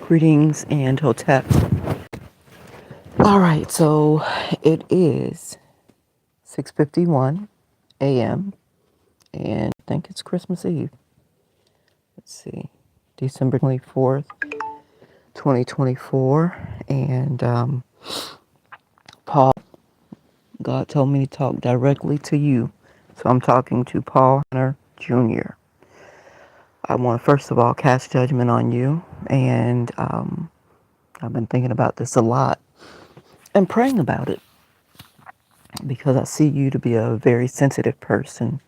Greetings and hotep. All right, so it is 6:51 a.m. and I think it's Christmas Eve. Let's see, December 24th, 2024. And Paul, God told me to talk directly to you. So I'm talking to Paul Hunter Jr. I want to first of all cast judgment on you. And I've been thinking about this a lot and praying about it, because I see you to be a very sensitive person,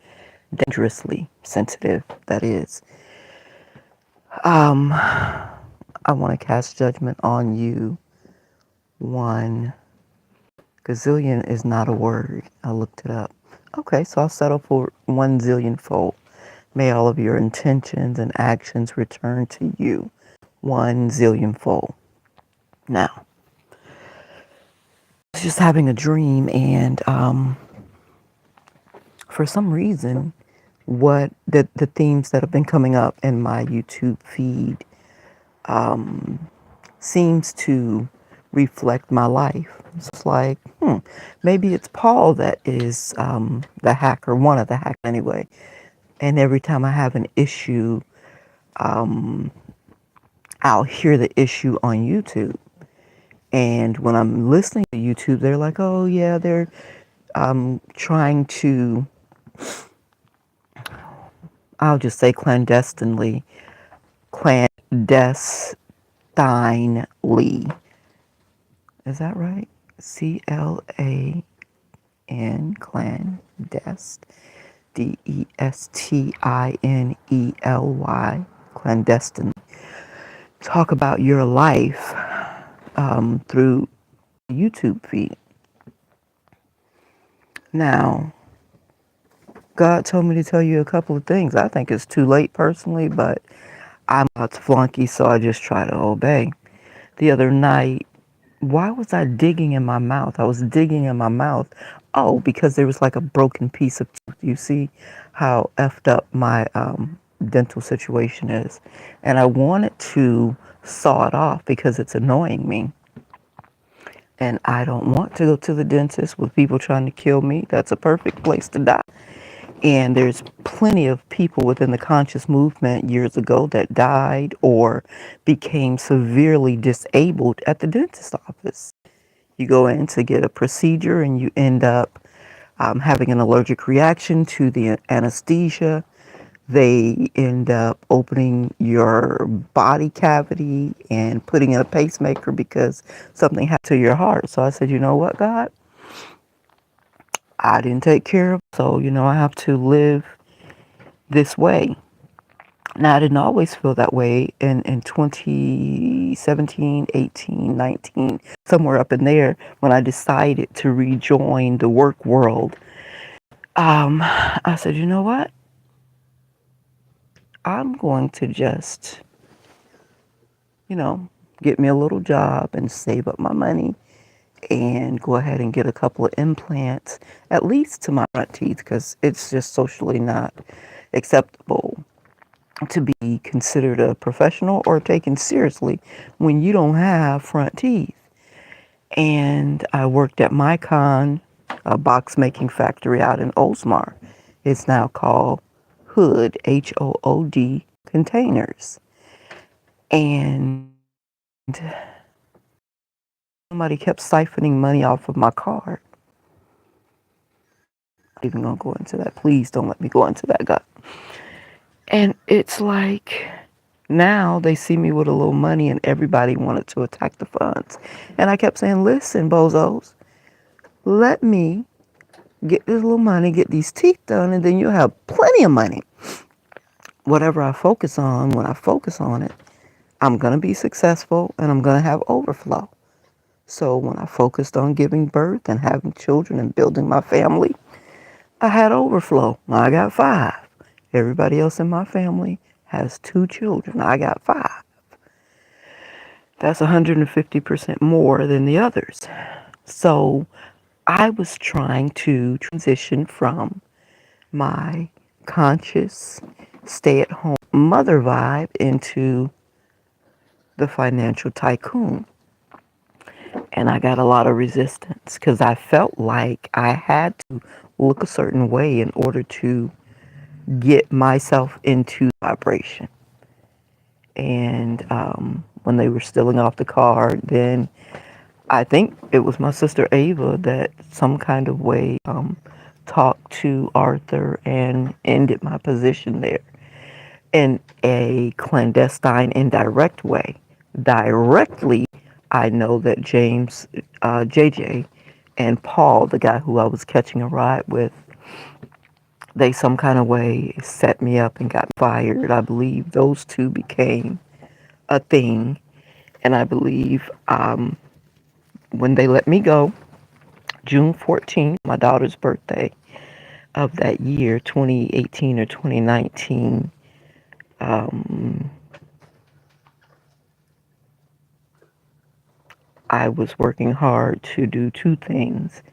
dangerously sensitive, that is. I want to cast judgment on you. One, gazillion is not a word. I looked it up. Okay, so I'll settle for 1 zillion fold. May all of your intentions and actions return to you 1 zillion fold. Now, I was just having a dream, and for some reason, what the themes that have been coming up in my YouTube feed seems to reflect my life. It's like, maybe it's Paul that is the hacker, one of the hackers anyway. And every time I have an issue, I'll hear the issue on YouTube. And when I'm listening to YouTube, they're like, oh yeah, they're trying to, I'll just say clandestinely. Is that right? clandest, DESTINELY, clandestine. Talk about your life through YouTube feed. Now, God told me to tell you a couple of things. I think it's too late personally, but I'm about to flunky, so I just try to obey. The other night, why was I digging in my mouth? I was digging in my mouth. Oh, because there was like a broken piece of tooth. You see how effed up my dental situation is. And I wanted to saw it off because it's annoying me. And I don't want to go to the dentist with people trying to kill me. That's a perfect place to die. And there's plenty of people within the conscious movement years ago that died or became severely disabled at the dentist office. You go in to get a procedure and you end up having an allergic reaction to the anesthesia. They end up opening your body cavity and putting in a pacemaker because something happened to your heart. So I said, you know what, God? I didn't take care of it, so, I have to live this way. Now, I didn't always feel that way in 2017, 18, 19, somewhere up in there when I decided to rejoin the work world. I said, you know what? I'm going to just, get me a little job and save up my money and go ahead and get a couple of implants, at least to my front teeth, because it's just socially not acceptable to be considered a professional or taken seriously when you don't have front teeth. And I worked at Micon, a box making factory out in Oldsmar. It's now called Hood, HOOD Containers. And somebody kept siphoning money off of my card. I'm even gonna go into that. Please don't let me go into that, God. And it's like, now they see me with a little money and everybody wanted to attack the funds. And I kept saying, listen, bozos, let me get this little money, get these teeth done, and then you'll have plenty of money. Whatever I focus on, when I focus on it, I'm going to be successful and I'm going to have overflow. So when I focused on giving birth and having children and building my family, I had overflow. I got 5. Everybody else in my family has 2 children. I got 5. That's 150% more than the others. So I was trying to transition from my conscious stay-at-home mother vibe into the financial tycoon. And I got a lot of resistance because I felt like I had to look a certain way in order to get myself into vibration. And when they were stealing off the card, then I think it was my sister Ava that some kind of way talked to Arthur and ended my position there in a clandestine, indirect way. Directly, I know that James, JJ, and Paul, the guy who I was catching a ride with, they some kind of way set me up and got fired. I believe those two became a thing. And I believe when they let me go, June 14th, my daughter's birthday of that year, 2018 or 2019, um, I was working hard to do two things: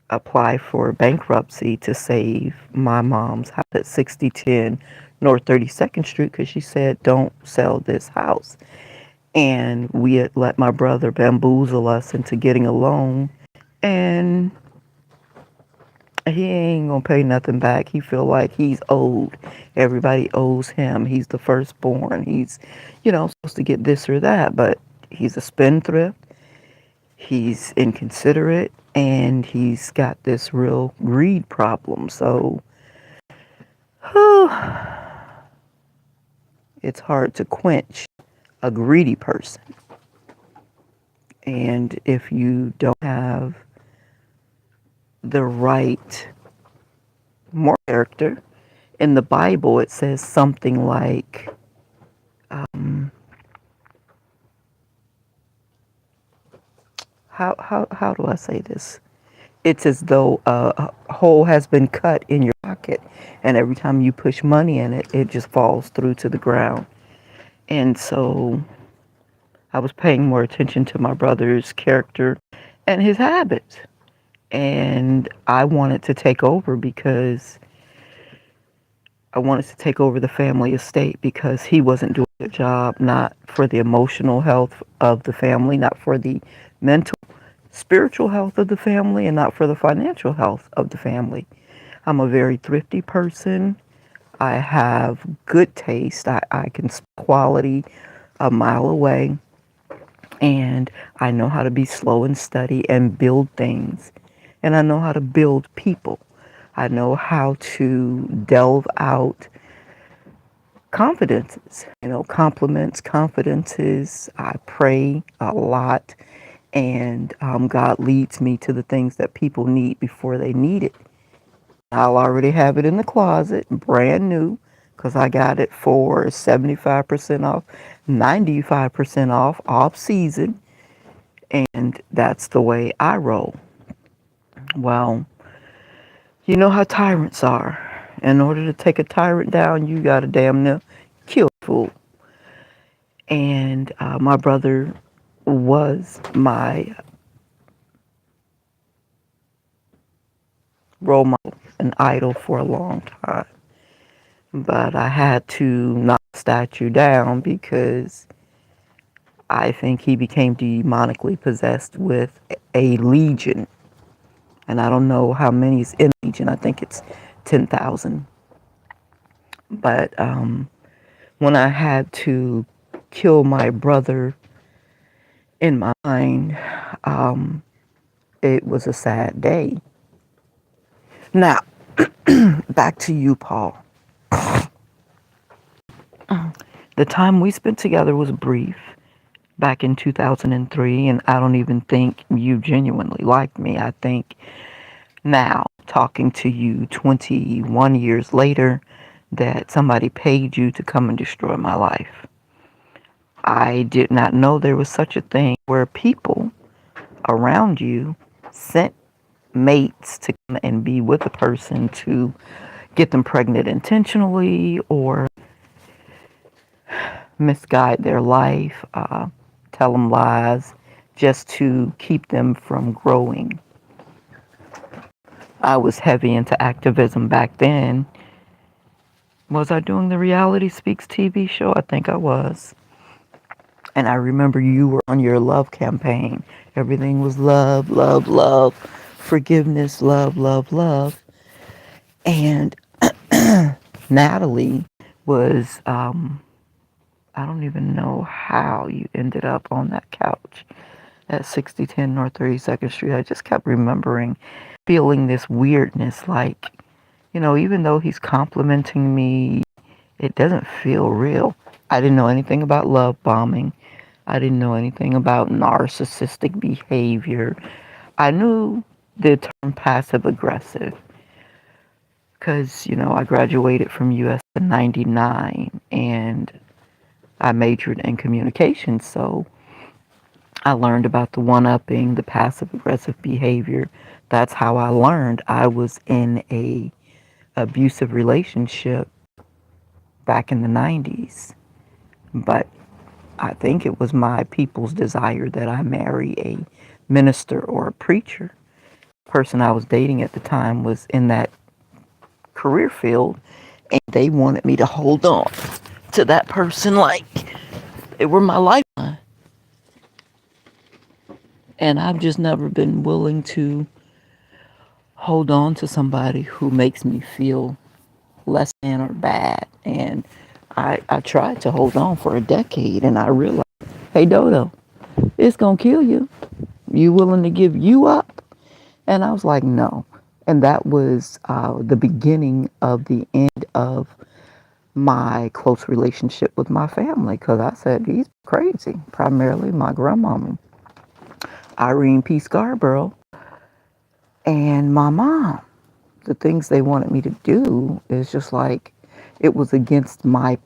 apply for bankruptcy to save my mom's house at 6010 North 32nd Street because she said, don't sell this house. And we had let my brother bamboozle us into getting a loan, and he ain't gonna pay nothing back. He feel like he's owed. Everybody owes him. He's the firstborn. He's, supposed to get this or that, but he's a spendthrift. He's inconsiderate, and he's got this real greed problem. So, it's hard to quench a greedy person. And if you don't have the right moral character, in the Bible it says something like, how do I say this? It's as though a hole has been cut in your pocket, and every time you push money in it, it just falls through to the ground. And so I was paying more attention to my brother's character and his habits. And I wanted to take over because I wanted to take over the family estate because he wasn't doing a good job, not for the emotional health of the family, not for the mental, spiritual health of the family, and not for the financial health of the family. I'm a very thrifty person. I have good taste. I can smell quality a mile away. And I know how to be slow and steady and build things. And I know how to build people. I know how to delve out confidences, compliments, confidences. I pray a lot, and God leads me to the things that people need before they need it. I'll already have it in the closet, brand new, because I got it for 75% off, 95% off season, and that's the way I roll. Well, you know how tyrants are. In order to take a tyrant down, you gotta damn near kill a fool. And my brother was my role model, an idol for a long time. But I had to knock the statue down because I think he became demonically possessed with a legion. And I don't know how many is in legion. I think it's 10,000. But when I had to kill my brother in my mind, it was a sad day. Now, back to you, Paul. The time we spent together was brief back in 2003, and I don't even think you genuinely liked me. I think now, talking to you 21 years later, that somebody paid you to come and destroy my life. I did not know there was such a thing where people around you sent mates to come and be with a person to get them pregnant intentionally or misguide their life, tell them lies just to keep them from growing. I was heavy into activism back then. Was I doing the Reality Speaks TV show? I think I was. And I remember you were on your love campaign. Everything was love, love, love, forgiveness, love, love, love. And Natalie was, I don't even know how you ended up on that couch at 6010 North 32nd Street. I just kept remembering feeling this weirdness, like, even though he's complimenting me, it doesn't feel real. I didn't know anything about love bombing. I didn't know anything about narcissistic behavior. I knew the term passive aggressive because, I graduated from US in 99 and I majored in communication. So I learned about the one-upping, the passive aggressive behavior. That's how I learned. I was in a abusive relationship back in the 90s. But I think it was my people's desire that I marry a minister or a preacher. The person I was dating at the time was in that career field, and they wanted me to hold on to that person like they were my lifeline. And I've just never been willing to hold on to somebody who makes me feel less than or bad. And I tried to hold on for a decade, and I realized, hey, Dodo, it's going to kill you. You willing to give you up? And I was like, no. And that was the beginning of the end of my close relationship with my family, because I said, he's crazy. Primarily my grandmama, Irene P. Scarborough, and my mom. The things they wanted me to do is just like, it was against my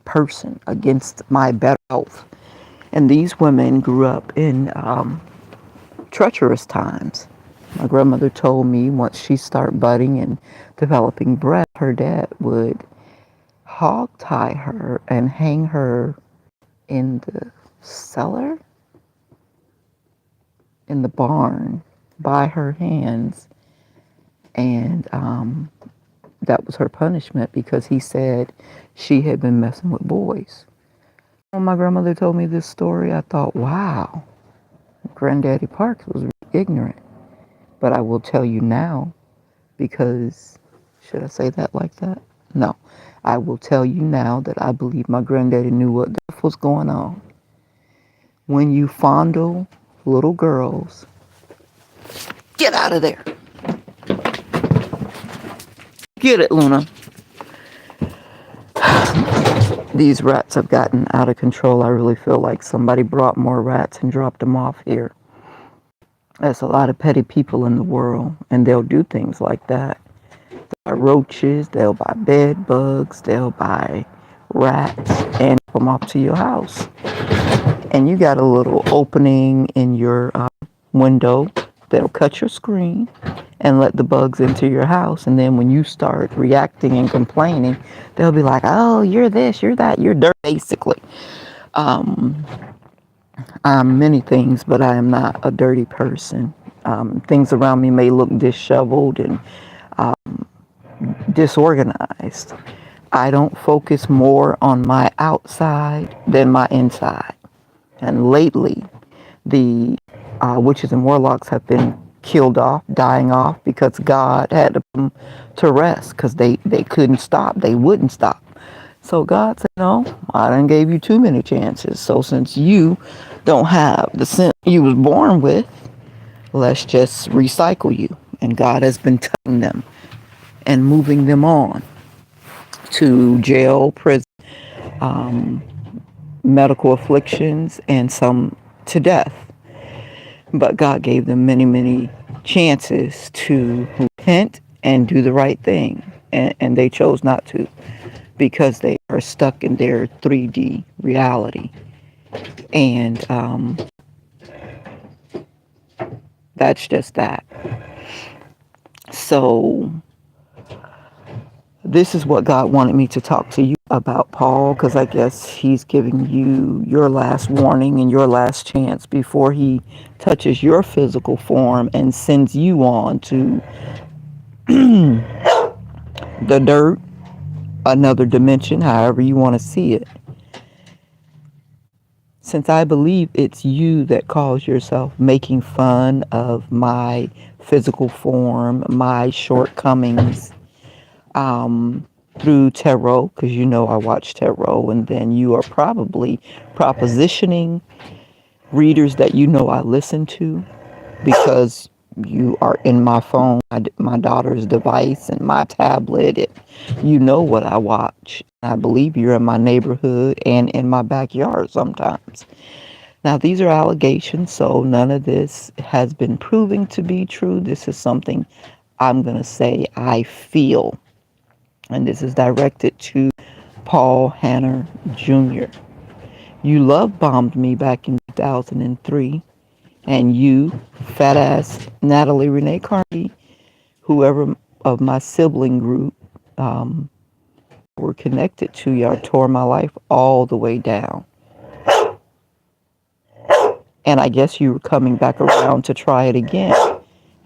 person, against my better health. And these women grew up in treacherous times. My grandmother told me once she started budding and developing breath, her dad would hog tie her and hang her in the cellar, in the barn, by her hands. And that was her punishment because he said she had been messing with boys. When my grandmother told me this story, I thought, wow, Granddaddy Parks was ignorant. But I will tell you now, because, should I say that like that? No. I will tell you now that I believe my granddaddy knew what the f was going on. When you fondle little girls, get out of there. Get it, Luna. These rats have gotten out of control. I really feel like somebody brought more rats and dropped them off here. There's a lot of petty people in the world, and they'll do things like that. They'll buy roaches, they'll buy bed bugs, they'll buy rats, and come up to your house. And you got a little opening in your window that'll cut your screen and let the bugs into your house. And then when you start reacting and complaining, they'll be like, oh, you're this, you're that, you're dirt, basically. I'm many things, but I am not a dirty person. Things around me may look disheveled and disorganized. I don't focus more on my outside than my inside. And lately, the witches and warlocks have been killed off, dying off, because God had to put them to rest because they couldn't stop. They wouldn't stop. So God said, no, I done gave you too many chances. So since you don't have the sin you was born with, let's just recycle you. And God has been taking them and moving them on to jail, prison, medical afflictions, and some to death. But God gave them many, many chances to repent and do the right thing. And they chose not to because they are stuck in their 3D reality. And that's just that. So this is what God wanted me to talk to you about, Paul, because I guess he's giving you your last warning and your last chance before he touches your physical form and sends you on to the dirt, another dimension, however you want to see it. since I believe it's you that calls yourself making fun of my physical form, my shortcomings, through tarot, because you know I watch tarot, and then you are probably propositioning readers that you know I listen to because you are in my phone, my daughter's device, and my tablet. You know what I watch. I believe you're in my neighborhood and in my backyard sometimes. Now, these are allegations, so none of this has been proven to be true. This is something I'm going to say I feel. And this is directed to Paul Hanner Jr. You love bombed me back in 2003, and you, fat ass Natalie Renee Carney, whoever of my sibling group were connected to, y'all tore my life all the way down. And I guess you were coming back around to try it again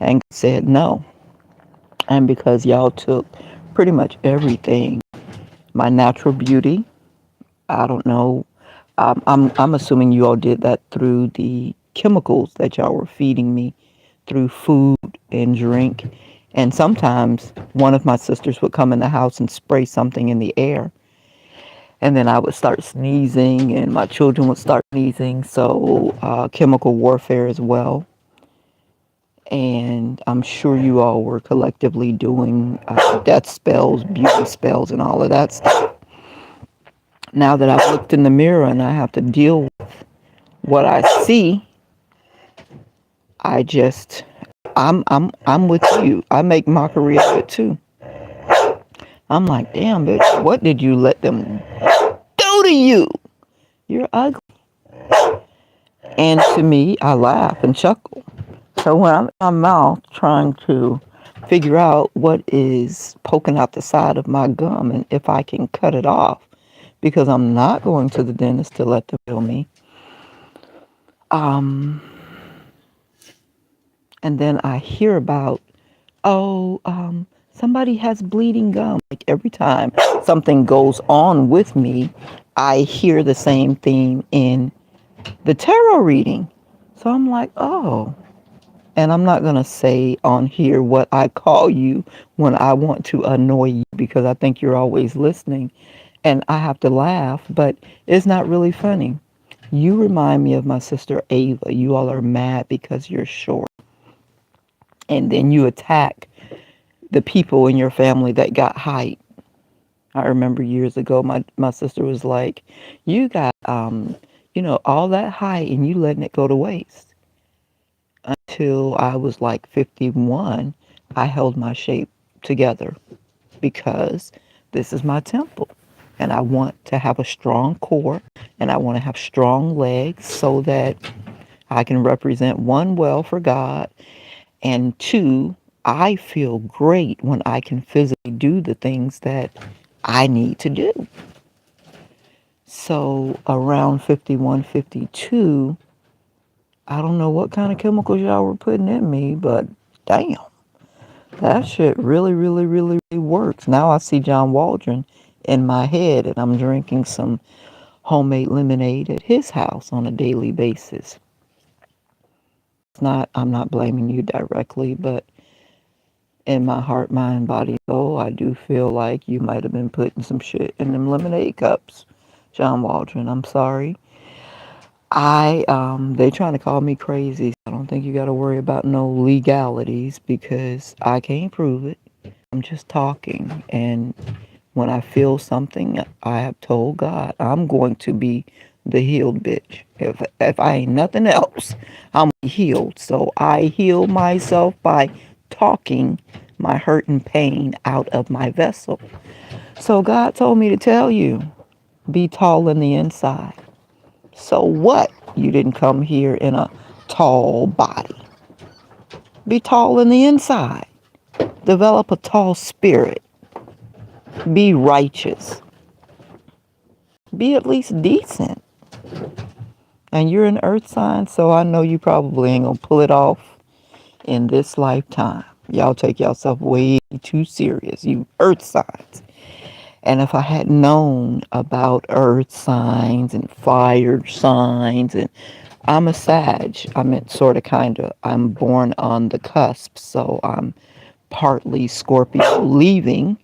and said no. And because y'all took pretty much everything, my natural beauty, I don't know. I'm assuming you all did that through the chemicals that y'all were feeding me through food and drink. And sometimes one of my sisters would come in the house and spray something in the air. And then I would start sneezing, and my children would start sneezing. So, chemical warfare as well. And I'm sure you all were collectively doing death spells, beauty spells, and all of that stuff. Now that I've looked in the mirror and I have to deal with what I see, I just I'm with you. I make mockery of it too. I'm like, damn, bitch, what did you let them do to you? You're ugly. And to me, I laugh and chuckle. So when I'm in my mouth trying to figure out what is poking out the side of my gum and if I can cut it off, because I'm not going to the dentist to let them heal me. And then I hear about, oh, somebody has bleeding gum. Like every time something goes on with me, I hear the same theme in the tarot reading. So I'm like, oh. And I'm not going to say on here what I call you when I want to annoy you because I think you're always listening. And I have to laugh, but it's not really funny. You remind me of my sister Ava. You all are mad because you're short. And then you attack the people in your family that got height. I remember years ago, my sister was like, you got, all that height and you letting it go to waste. Until I was like 51, I held my shape together because this is my temple. And I want to have a strong core and I want to have strong legs so that I can represent one, well for God, and two, I feel great when I can physically do the things that I need to do. So around 51, 52, I don't know what kind of chemicals y'all were putting in me, but damn, that shit really, really, really, really works. Now I see John Waldron in my head and I'm drinking some homemade lemonade at his house on a daily basis. I'm not blaming you directly, but in my heart, mind, body, soul, I do feel like you might have been putting some shit in them lemonade cups, John Waldron. I'm sorry. They trying to call me crazy. I don't think you got to worry about no legalities because I can't prove it. I'm just talking. And when I feel something, I have told God I'm going to be the healed bitch. If I ain't nothing else, I'm healed. So I heal myself by talking my hurt and pain out of my vessel. So God told me to tell you, be tall in the inside. So what? You didn't come here in a tall body. Be tall in the inside. Develop a tall spirit. Be righteous. Be at least decent. And you're an earth sign, so I know you probably ain't gonna pull it off in this lifetime. Y'all take yourself way too serious, you earth signs. And if I had known about earth signs and fire signs, and I'm a Sag, I'm sort of kind of, I'm born on the cusp, so I'm partly Scorpio leaving,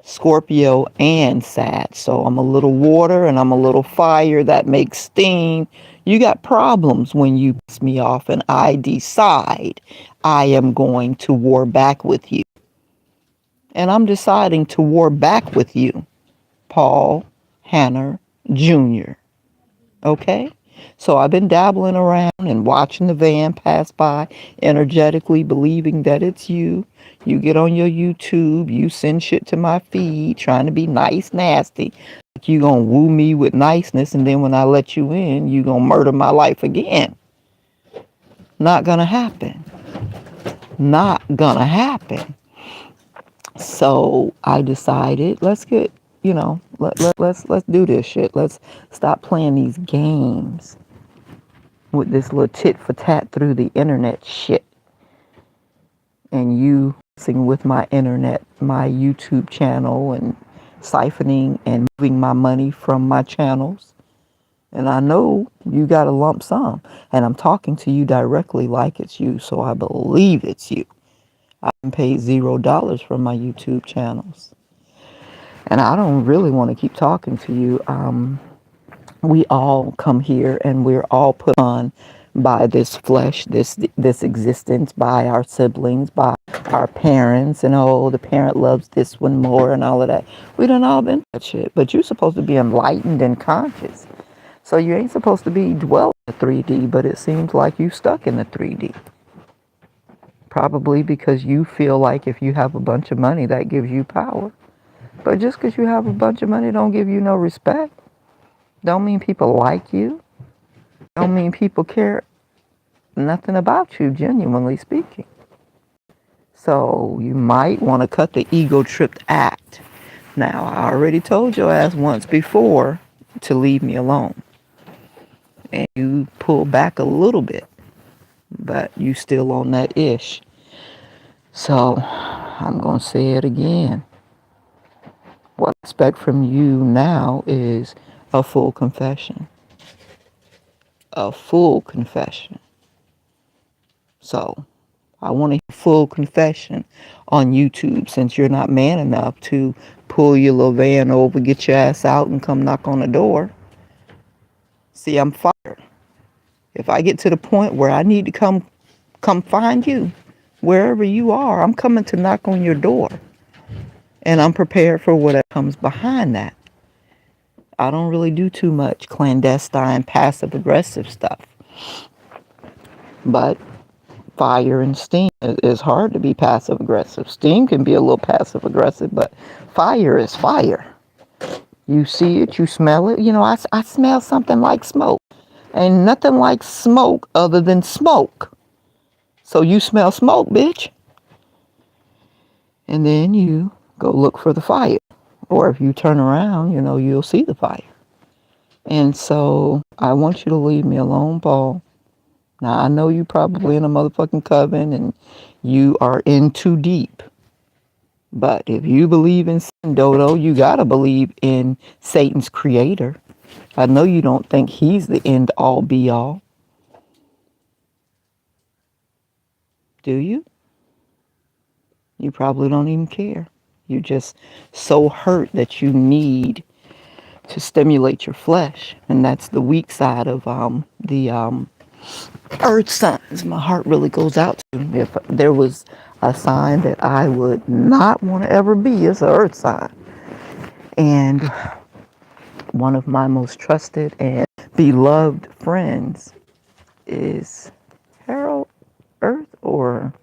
Scorpio and Sag. So I'm a little water and I'm a little fire that makes steam. You got problems when you piss me off and I decide I am going to war back with you. And I'm deciding to war back with you, Paul Hanner Jr. Okay? So I've been dabbling around and watching the van pass by, energetically believing that it's you. You get on your YouTube, you send shit to my feed, trying to be nice, nasty. Like you gonna woo me with niceness, and then when I let you in, you gonna murder my life again. Not gonna happen. Not gonna happen. So I decided, let's get, let's do this shit. Let's stop playing these games with this little tit for tat through the internet shit, and you messing with my internet, my YouTube channel, and siphoning and moving my money from my channels. And I know you got a lump sum, and I'm talking to you directly like it's you, so I believe it's you. I've paid $0 from my YouTube channels, and I don't really want to keep talking to you. We all come here and we're all put on by this flesh, this existence, by our siblings, by our parents, and oh, the parent loves this one more and all of that. We done all been that shit, but you're supposed to be enlightened and conscious. So you ain't supposed to be dwelling in the 3D, but it seems like you stuck in the 3D. Probably because you feel like if you have a bunch of money, that gives you power. But just because you have a bunch of money don't give you no respect. Don't mean people like you. Don't mean people care nothing about you, genuinely speaking. So you might want to cut the ego-tripped act. Now, I already told your ass once before to leave me alone. And you pull back a little bit, but you still on that ish. So I'm going to say it again. What I expect from you now is a full confession. A full confession. So I want a full confession on YouTube, since you're not man enough to pull your little van over, get your ass out, and come knock on the door. See, I'm fired. If I get to the point where I need to come find you, wherever you are, I'm coming to knock on your door. And I'm prepared for whatever comes behind that. I don't really do too much clandestine, passive-aggressive stuff. But fire and steam, it's hard to be passive-aggressive. Steam can be a little passive-aggressive, but fire is fire. You see it, you smell it. You know, I smell something like smoke. Ain't nothing like smoke other than smoke. So you smell smoke, bitch. And then you go look for the fire. Or if you turn around, you'll see the fire. And so I want you to leave me alone, Paul. Now, I know you probably in a motherfucking coven and you are in too deep. But if you believe in sin, Dodo, you gotta believe in Satan's creator. I know you don't think he's the end all be all. Do you? You probably don't even care. You're just so hurt that you need to stimulate your flesh. And that's the weak side of the earth signs. My heart really goes out to. If there was a sign that I would not want to ever be, it's an earth sign. And one of my most trusted and beloved friends is Harold Earth, or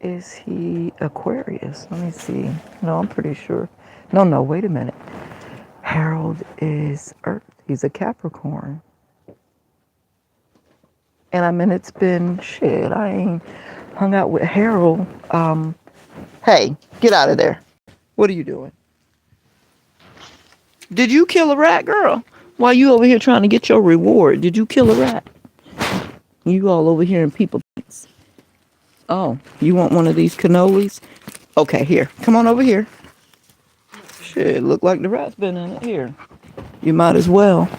is he Aquarius? Let me see. No, I'm pretty sure. No, wait a minute. Harold is Earth. He's a Capricorn. And I mean, it's been shit. I ain't hung out with Harold. Hey, get out of there. What are you doing? Did you kill a rat, girl? While you over here trying to get your reward, did you kill a rat? You all over here in people. Oh, you want one of these cannolis? Okay, here. Come on over here. Shit, look like the rat's been in it here. You might as well.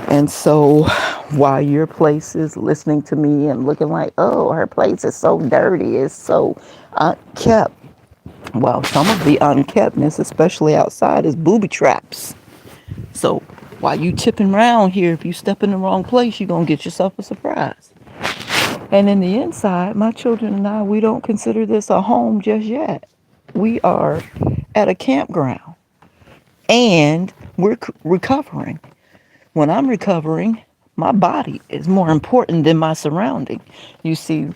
And so while your place is listening to me and looking like, oh, her place is so dirty, it's so unkept. Well, some of the unkeptness, especially outside, is booby traps. So while you tipping around here, if you step in the wrong place, you're going to get yourself a surprise. And in the inside, my children and I, we don't consider this a home just yet. We are at a campground and we're recovering. When I'm recovering, my body is more important than my surrounding. You see,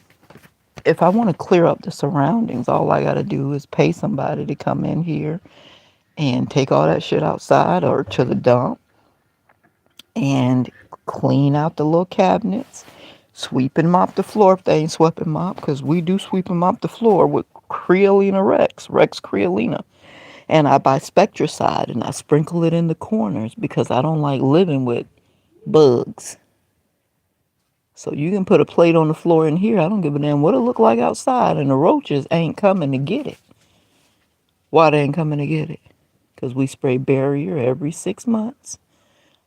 if I want to clear up the surroundings, all I got to do is pay somebody to come in here and take all that shit outside or to the dump and clean out the little cabinets, sweep and mop the floor if they ain't swept and mop, because we do sweep and mop the floor with Creolina Rex Creolina. And I buy Spectracide and I sprinkle it in the corners because I don't like living with bugs. So you can put a plate on the floor in here. I don't give a damn what it look like outside, and the roaches ain't coming to get it. Why they ain't coming to get it? Because we spray barrier every 6 months,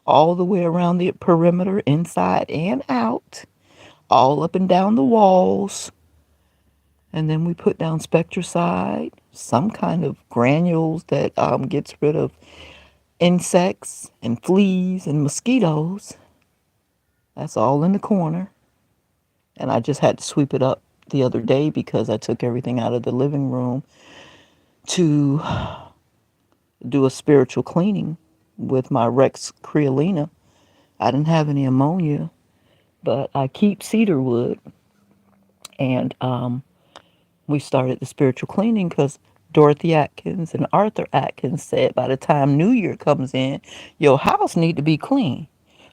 all the way around the perimeter, inside and out, all up and down the walls. And then we put down Spectracide, some kind of granules that gets rid of insects and fleas and mosquitoes. That's all in the corner. And I just had to sweep it up the other day because I took everything out of the living room to do a spiritual cleaning with my Rex Creolina. I didn't have any ammonia, but I keep cedar wood. And we started the spiritual cleaning because Dorothy Atkins and Arthur Atkins said by the time New Year comes in, your house need to be clean.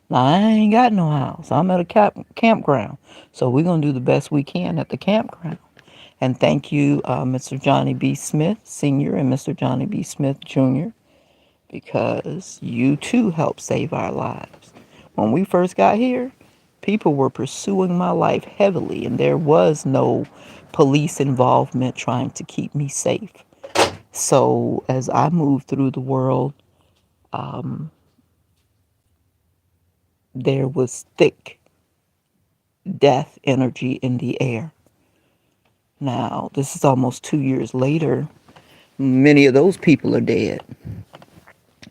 Now, I ain't got no house. I'm at a campground. So we're going to do the best we can at the campground. And thank you, Mr. Johnny B. Smith, Sr. and Mr. Johnny B. Smith, Jr., because you too helped save our lives. When we first got here, people were pursuing my life heavily, and there was no police involvement trying to keep me safe. So as I moved through the world, there was thick death energy in the air. Now, this is almost 2 years later. Many of those people are dead.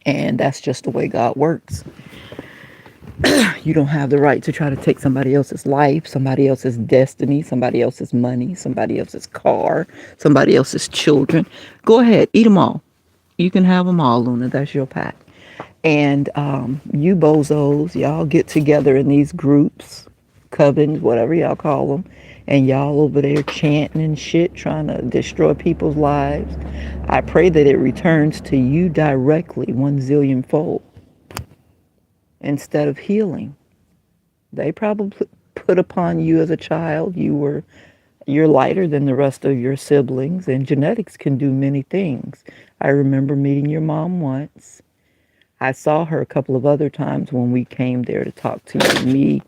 And that's just the way God works. You don't have the right to try to take somebody else's life, somebody else's destiny, somebody else's money, somebody else's car, somebody else's children. Go ahead, eat them all. You can have them all, Luna. That's your pack. And you bozos, y'all get together in these groups, covens, whatever y'all call them, and y'all over there chanting and shit, trying to destroy people's lives. I pray that it returns to you directly 1 zillion fold instead of healing. They probably put upon you as a child, you're lighter than the rest of your siblings, and genetics can do many things. I remember meeting your mom once. I saw her a couple of other times when we came there to talk to you, me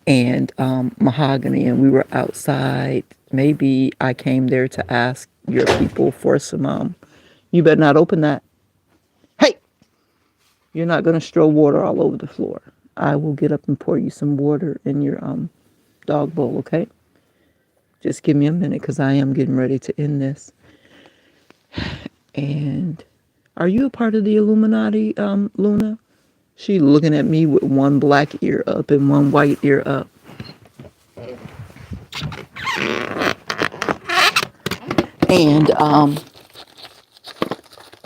and Mahogany, and we were outside. Maybe I came there to ask your people for some, you better not open that. Hey, you're not going to stroll water all over the floor. I will get up and pour you some water in your dog bowl, okay? Just give me a minute because I am getting ready to end this. And are you a part of the Illuminati, Luna? She looking at me with one black ear up and one white ear up. And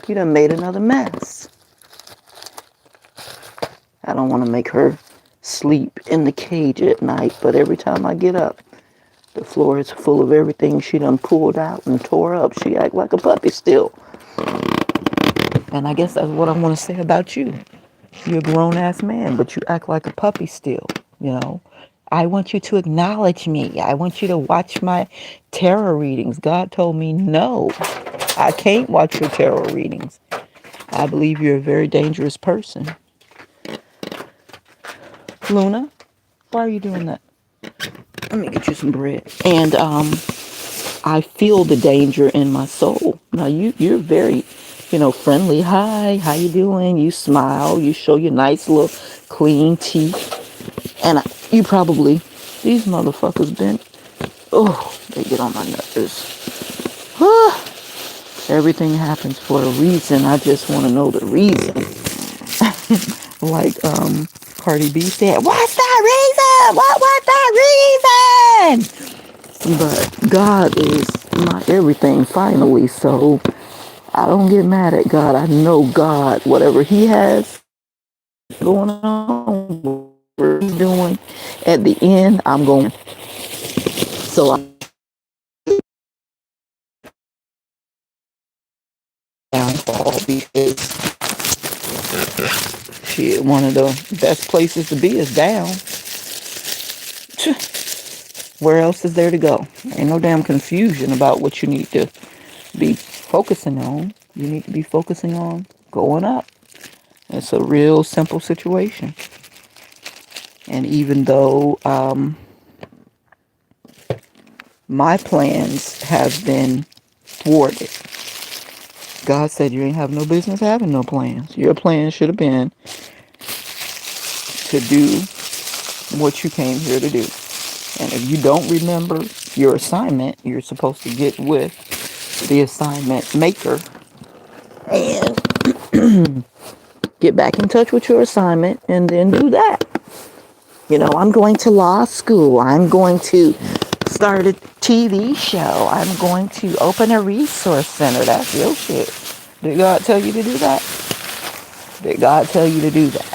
you done made another mess. I don't want to make her sleep in the cage at night, but every time I get up, the floor is full of everything she done pulled out and tore up. She act like a puppy still. And I guess that's what I want to say about you. You're a grown-ass man, but you act like a puppy still, you know. I want you to acknowledge me. I want you to watch my tarot readings. God told me, no, I can't watch your tarot readings. I believe you're a very dangerous person. Luna, why are you doing that? Let me get you some bread. And I feel the danger in my soul. Now, you're very, friendly. Hi, how you doing? You smile. You show your nice little clean teeth. And you probably, these motherfuckers been, oh, they get on my nerves. Everything happens for a reason. I just want to know the reason. Like Cardi B said, what's the reason? What's the reason? But God is my everything finally. So I don't get mad at God. I know God, whatever He has going on, whatever He's doing, at the end, I'm going. So I'm downfall because shit, one of the best places to be is down. Where else is there to go? Ain't no damn confusion about what you need to be focusing on. You need to be focusing on going up. It's a real simple situation. And even though my plans have been thwarted, God said you ain't have no business having no plans. Your plan should have been to do what you came here to do. And if you don't remember your assignment, you're supposed to get with the assignment maker and get back in touch with your assignment and then do that. I'm going to law school. I'm going to start a TV show. I'm going to open a resource center. That's your shit. Did God tell you to do that? Did God tell you to do that?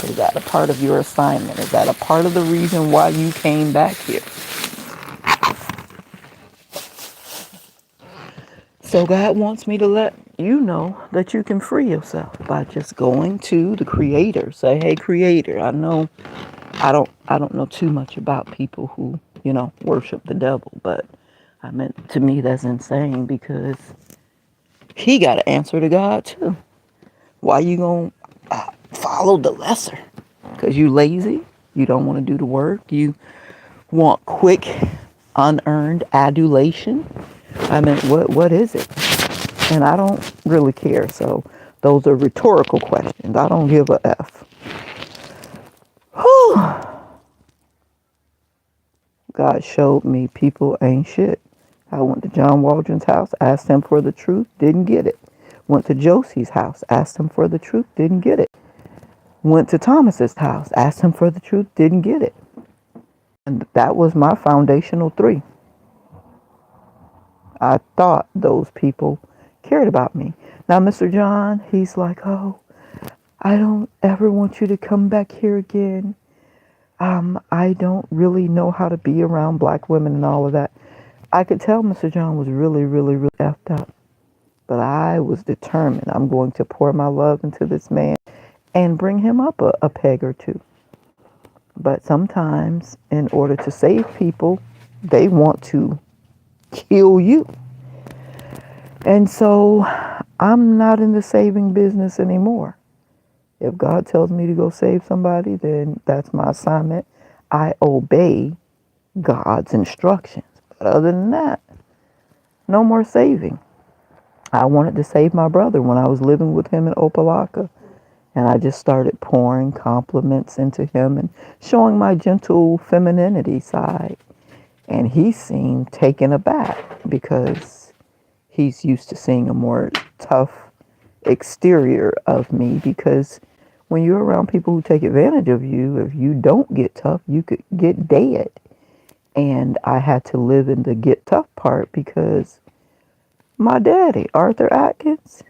Is that a part of your assignment? Is that a part of the reason why you came back here? So God wants me to let you know that you can free yourself by just going to the Creator. Say, hey, Creator, I don't know too much about people who, worship the devil, but I meant to me that's insane because he got to answer to God too. Why you gonna follow the lesser? Because you lazy, you don't want to do the work, you want quick, unearned adulation. I mean, what is it? And I don't really care. So those are rhetorical questions. I don't give a F. Whew. God showed me people ain't shit. I went to John Waldron's house, asked him for the truth, didn't get it. Went to Josie's house, asked him for the truth, didn't get it. Went to Thomas's house, asked him for the truth, didn't get it. And that was my foundational 3. I thought those people cared about me. Now, Mr. John, he's like, oh, I don't ever want you to come back here again. I don't really know how to be around black women and all of that. I could tell Mr. John was really, really, really effed up. But I was determined I'm going to pour my love into this man and bring him up a peg or two. But sometimes, in order to save people, they want to kill you. And so I'm not in the saving business anymore. If God tells me to go save somebody, then that's my assignment. I obey God's instructions. But other than that, no more saving. I wanted to save my brother when I was living with him in Opalaka. And I just started pouring compliments into him and showing my gentle femininity side. And he seemed taken aback because he's used to seeing a more tough exterior of me, because when you're around people who take advantage of you, if you don't get tough, you could get dead. And I had to live in the get tough part because my daddy, Arthur Atkins,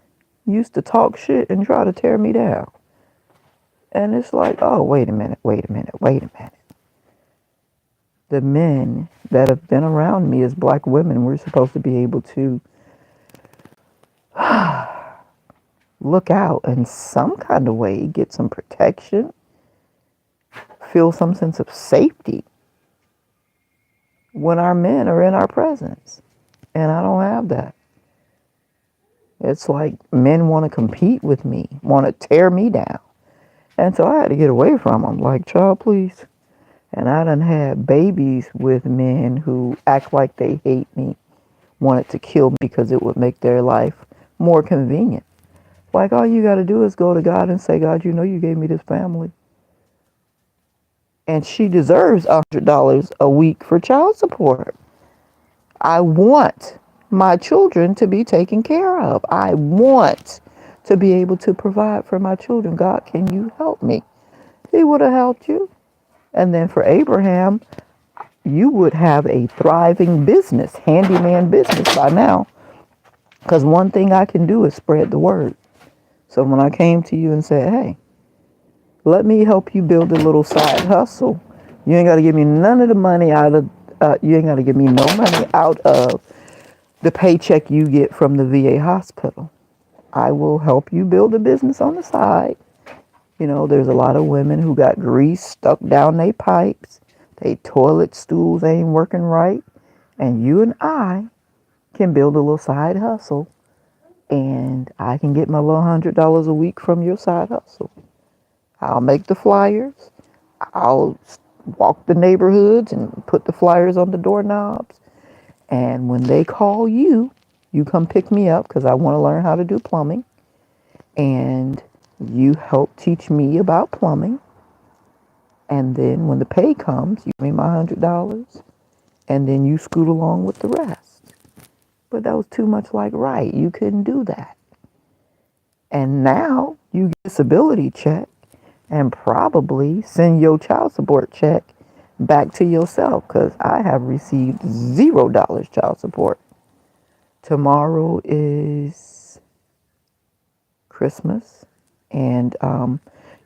used to talk shit and try to tear me down. And it's like, oh, wait a minute. The men that have been around me as black women, we're supposed to be able to look out in some kind of way, get some protection, feel some sense of safety when our men are in our presence. And I don't have that. It's like men want to compete with me, want to tear me down. And so I had to get away from them. Like, child, please. And I done had babies with men who act like they hate me, wanted to kill me because it would make their life more convenient. Like all you got to do is go to God and say, God, you know you gave me this family. And she deserves $100 a week for child support. I want my children to be taken care of. I want to be able to provide for my children. God, can you help me? He would have helped you. And then for Abraham, you would have a thriving business, handyman business by now. Because one thing I can do is spread the word. So when I came to you and said, hey, let me help you build a little side hustle, you ain't got to give me none of the money out of, you ain't got to give me no money out of the paycheck you get from the VA hospital. I will help you build a business on the side. You know, there's a lot of women who got grease stuck down their pipes. They toilet stools ain't working right. And you and I can build a little side hustle. And I can get my little $100 a week from your side hustle. I'll make the flyers. I'll walk the neighborhoods and put the flyers on the doorknobs. And when they call you, you come pick me up because I want to learn how to do plumbing. And you help teach me about plumbing. And then when the pay comes, you give me my $100. And then you scoot along with the rest. But that was too much like right. You couldn't do that. And now you get a disability check and probably send your child support check back to yourself because I have received $0 child support. Tomorrow is Christmas, and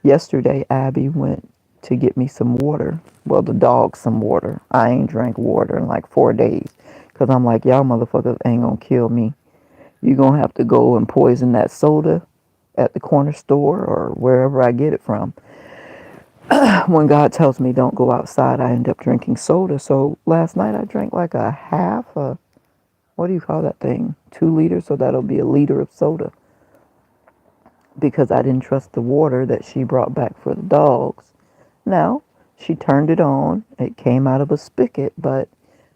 yesterday Abby went to get me some water. Well, the dog some water. I ain't drank water in like 4 days because I'm like, y'all motherfuckers ain't gonna kill me. You gonna have to go and poison that soda at the corner store or wherever I get it from. When God tells me don't go outside, I end up drinking soda. So last night I drank like a half a, what do you call that thing? 2 liters, so that'll be a liter of soda. Because I didn't trust the water that she brought back for the dogs. Now, she turned it on. It came out of a spigot, but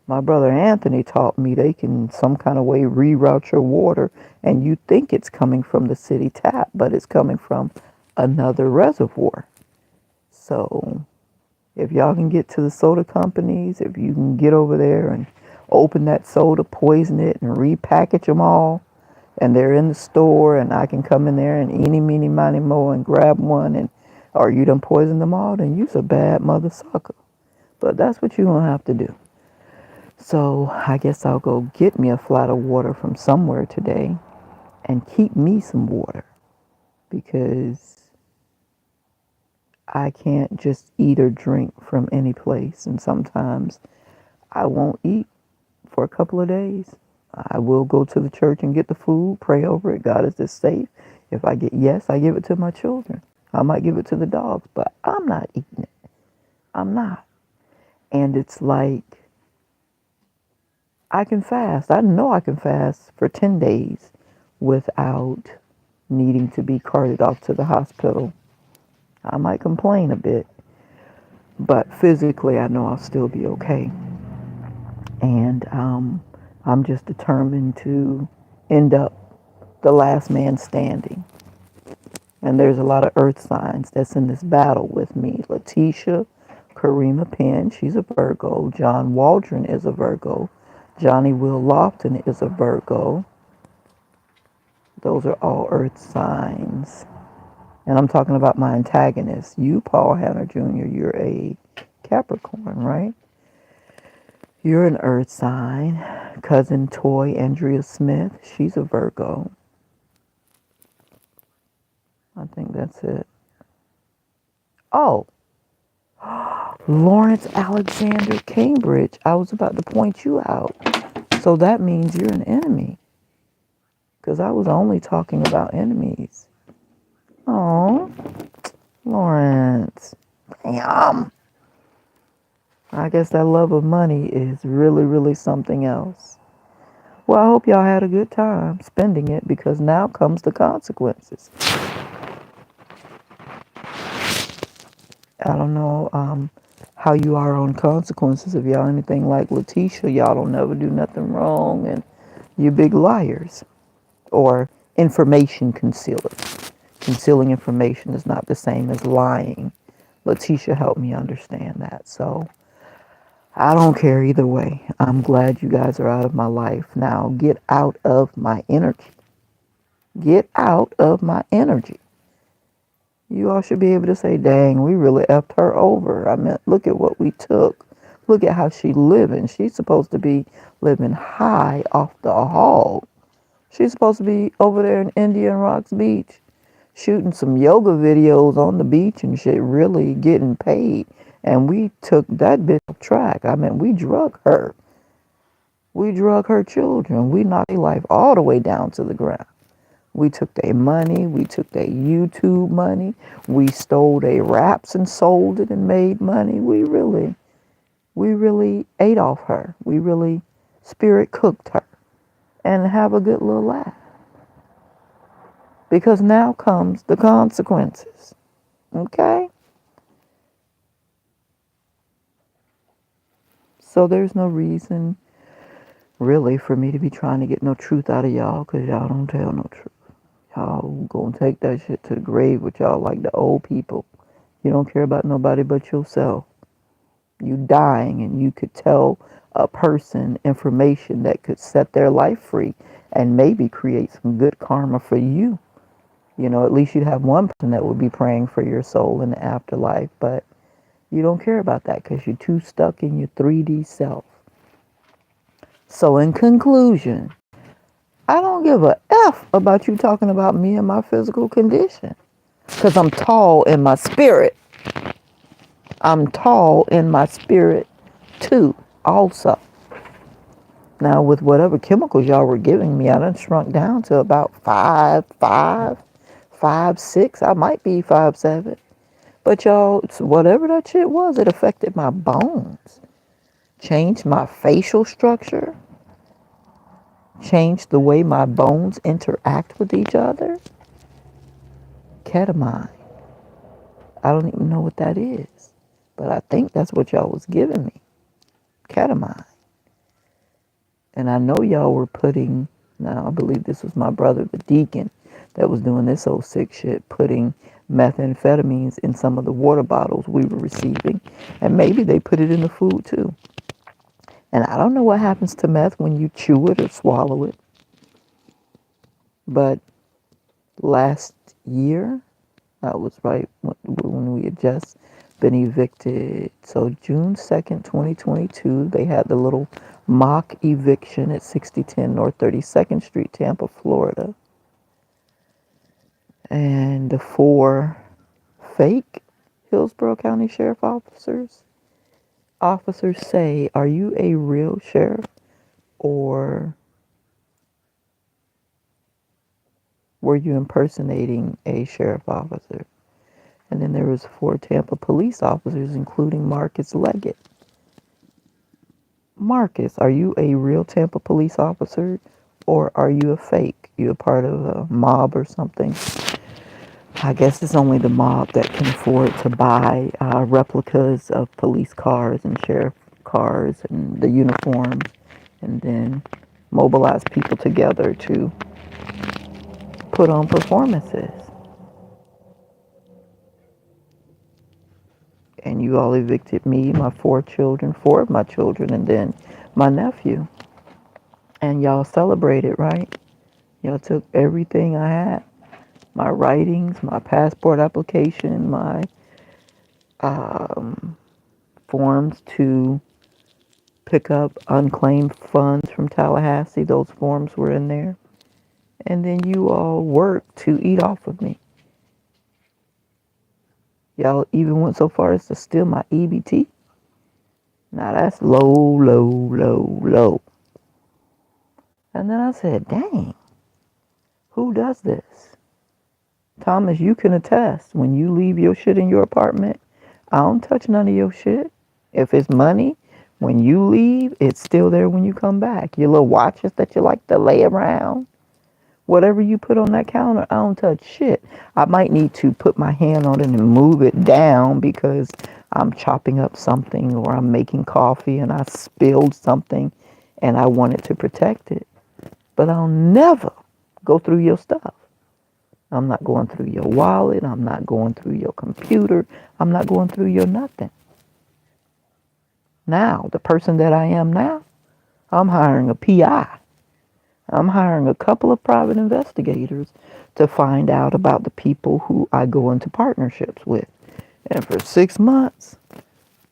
my brother Anthony taught me they can some kind of way reroute your water and you think it's coming from the city tap, but it's coming from another reservoir. So if y'all can get to the soda companies, if you can get over there and open that soda, poison it, and repackage them all, and they're in the store, and I can come in there and eeny, meeny, miny, mo, and grab one, and or you done poison them all, then you's a bad mother sucker. But that's what you're gonna have to do. So I guess I'll go get me a flat of water from somewhere today and keep me some water because I can't just eat or drink from any place. And sometimes I won't eat for a couple of days. I will go to the church and get the food, pray over it. God, is this safe? If I get yes, I give it to my children. I might give it to the dogs, but I'm not eating it. I'm not. And it's like, I can fast. I know I can fast for 10 days without needing to be carted off to the hospital. I might complain a bit, but physically I know I'll still be okay. And I'm just determined to end up the last man standing. And there's a lot of earth signs that's in this battle with me. Letitia, Karima Penn, she's a Virgo. John Waldron is a Virgo. Johnny Will Lofton is a Virgo. Those are all earth signs. And I'm talking about my antagonist. You, Paul Hanner Jr., you're a Capricorn, right? You're an earth sign. Cousin Toy, Andrea Smith, she's a Virgo. I think that's it. Oh, Lawrence Alexander Cambridge. I was about to point you out. So that means you're an enemy. Because I was only talking about enemies. Oh, Lawrence. Damn. I guess that love of money is really, really something else. Well, I hope y'all had a good time spending it because now comes the consequences. I don't know how you are on consequences. If y'all anything like Letitia, y'all don't never do nothing wrong and you big liars. Or information concealers. Concealing information is not the same as lying. Letitia helped me understand that. So I don't care either way. I'm glad you guys are out of my life. Now get out of my energy. Get out of my energy. You all should be able to say, dang, we really effed her over. I mean, look at what we took. Look at how she living. She's supposed to be living high off the hog. She's supposed to be over there in Indian Rocks Beach shooting some yoga videos on the beach and shit, really getting paid. And we took that bitch off track. I mean, we drug her. We drug her children. We knocked their life all the way down to the ground. We took their money. We took their YouTube money. We stole their raps and sold it and made money. We really ate off her. We really spirit cooked her and have a good little laugh. Because now comes the consequences. Okay? So there's no reason really for me to be trying to get no truth out of y'all, because y'all don't tell no truth. Y'all gonna take that shit to the grave with y'all like the old people. You don't care about nobody but yourself. You dying and you could tell a person information that could set their life free and maybe create some good karma for you. You know, at least you'd have one person that would be praying for your soul in the afterlife, but you don't care about that because you're too stuck in your 3D self. So in conclusion, I don't give a F about you talking about me and my physical condition, because I'm tall in my spirit. I'm tall in my spirit too, also. Now, with whatever chemicals y'all were giving me, I done shrunk down to about 5'5", 5'6". I might be 5'7". But y'all, whatever that shit was, it affected my bones. Changed my facial structure. Changed the way my bones interact with each other. Ketamine. I don't even know what that is. But I think that's what y'all was giving me. Ketamine. And I know y'all were putting, now I believe this was my brother, the deacon, that was doing this old sick shit, putting methamphetamines in some of the water bottles we were receiving. And maybe they put it in the food too. And I don't know what happens to meth when you chew it or swallow it. But last year, that was right when we had just been evicted. So June 2nd, 2022, they had the little mock eviction at 6010 North 32nd Street, Tampa, Florida. And the 4 fake Hillsborough County Sheriff officers say, are you a real sheriff or were you impersonating a sheriff officer? And then there was 4 Tampa police officers, including Marcus Leggett. Marcus, are you a real Tampa police officer or are you a fake? You a part of a mob or something? I guess it's only the mob that can afford to buy replicas of police cars and sheriff cars and the uniforms and then mobilize people together to put on performances. And you all evicted me, my 4 children, 4 of my children, and then my nephew. And y'all celebrated, right? Y'all took everything I had. My writings, my passport application, my forms to pick up unclaimed funds from Tallahassee. Those forms were in there. And then you all worked to eat off of me. Y'all even went so far as to steal my EBT. Now that's low, low, low, low. And then I said, dang, who does this? Thomas, you can attest. When you leave your shit in your apartment, I don't touch none of your shit. If it's money, when you leave, it's still there when you come back. Your little watches that you like to lay around, whatever you put on that counter, I don't touch shit. I might need to put my hand on it and move it down because I'm chopping up something or I'm making coffee and I spilled something and I wanted to protect it. But I'll never go through your stuff. I'm not going through your wallet. I'm not going through your computer. I'm not going through your nothing. Now, the person that I am now, I'm hiring a PI. I'm hiring a couple of private investigators to find out about the people who I go into partnerships with. And for 6 months,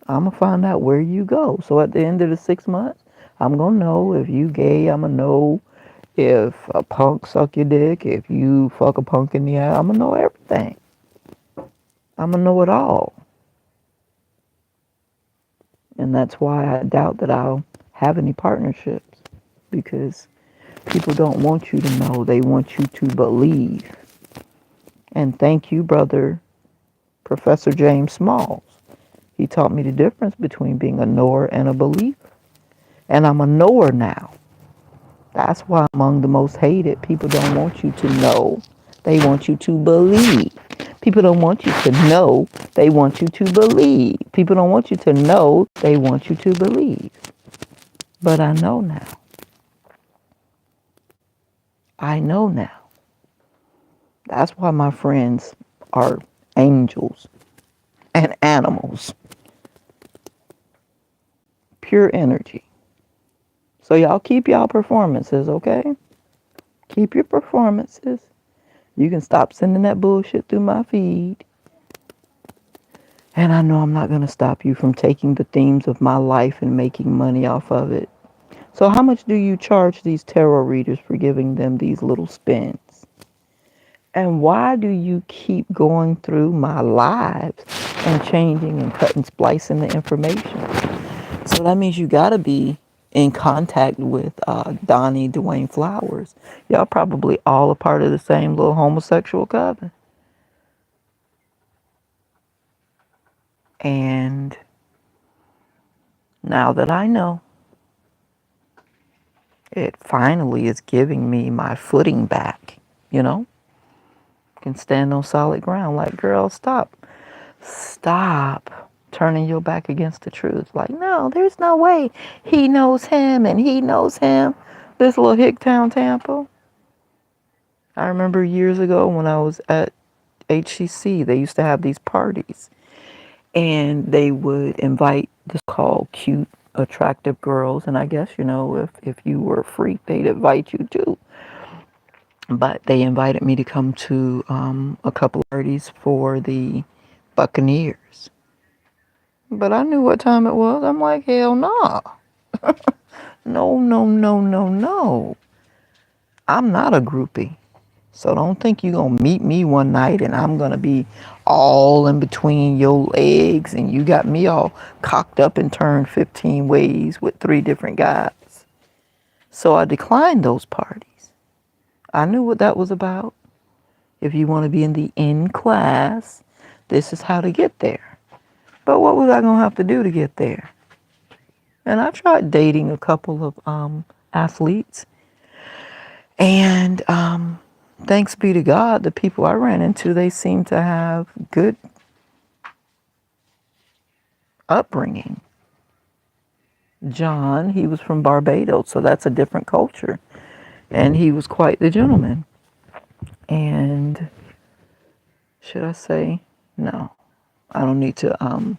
I'm going to find out where you go. So at the end of the 6 months, I'm going to know if you gay. I'm going to know if a punk suck your dick. If you fuck a punk in the eye, I'm going to know everything. I'm going to know it all. And that's why I doubt that I'll have any partnerships. Because people don't want you to know. They want you to believe. And thank you, brother, Professor James Smalls. He taught me the difference between being a knower and a believer. And I'm a knower now. That's why I'm among the most hated. People don't want you to know. They want you to believe. People don't want you to know. They want you to believe. People don't want you to know. They want you to believe. But I know now. I know now. That's why my friends are angels and animals. Pure energy. So y'all keep y'all performances, okay? Keep your performances. You can stop sending that bullshit through my feed. And I know I'm not going to stop you from taking the themes of my life and making money off of it. So how much do you charge these tarot readers for giving them these little spins? And why do you keep going through my lives and changing and cutting, splicing the information? So that means you got to be in contact with Donnie Dwayne Flowers. Y'all probably all a part of the same little homosexual coven. And now that I know, it finally is giving me my footing back, you know? Can stand on solid ground. Like, girl, stop. Stop turning your back against the truth. Like, no, there's no way he knows him and he knows him. This little Hicktown, Tampa. I remember years ago when I was at HCC, they used to have these parties. And they would invite this called cute, attractive girls. And I guess, you know, if you were a freak, they'd invite you too. But they invited me to come to a couple of parties for the Buccaneers. But I knew what time it was. I'm like, hell nah. No, no, no, no, no. I'm not a groupie. So don't think you're going to meet me one night and I'm going to be all in between your legs and you got me all cocked up and turned 15 ways with 3 different guys. So I declined those parties. I knew what that was about. If you want to be in the in class, this is how to get there. But what was I going to have to do to get there? And I tried dating a couple of athletes. And thanks be to God, the people I ran into, they seem to have good upbringing. John, he was from Barbados, so that's a different culture. And he was quite the gentleman. And should I say? No, I don't need to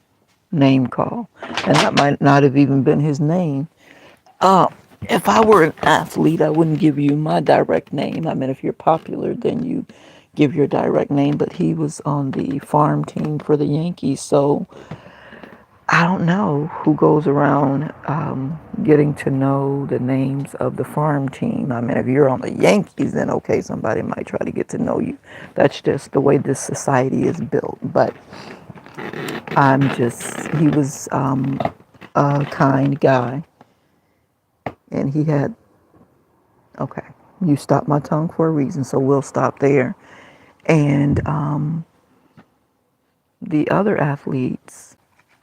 name call. And that might not have even been his name. If I were an athlete, I wouldn't give you my direct name. I mean, if you're popular, then you give your direct name. But he was on the farm team for the Yankees, so I don't know who goes around getting to know the names of the farm team. I mean, if you're on the Yankees, then okay, somebody might try to get to know you. That's just the way this society is built. But he was a kind guy. And he had, okay, you stopped my tongue for a reason, so we'll stop there. And the other athletes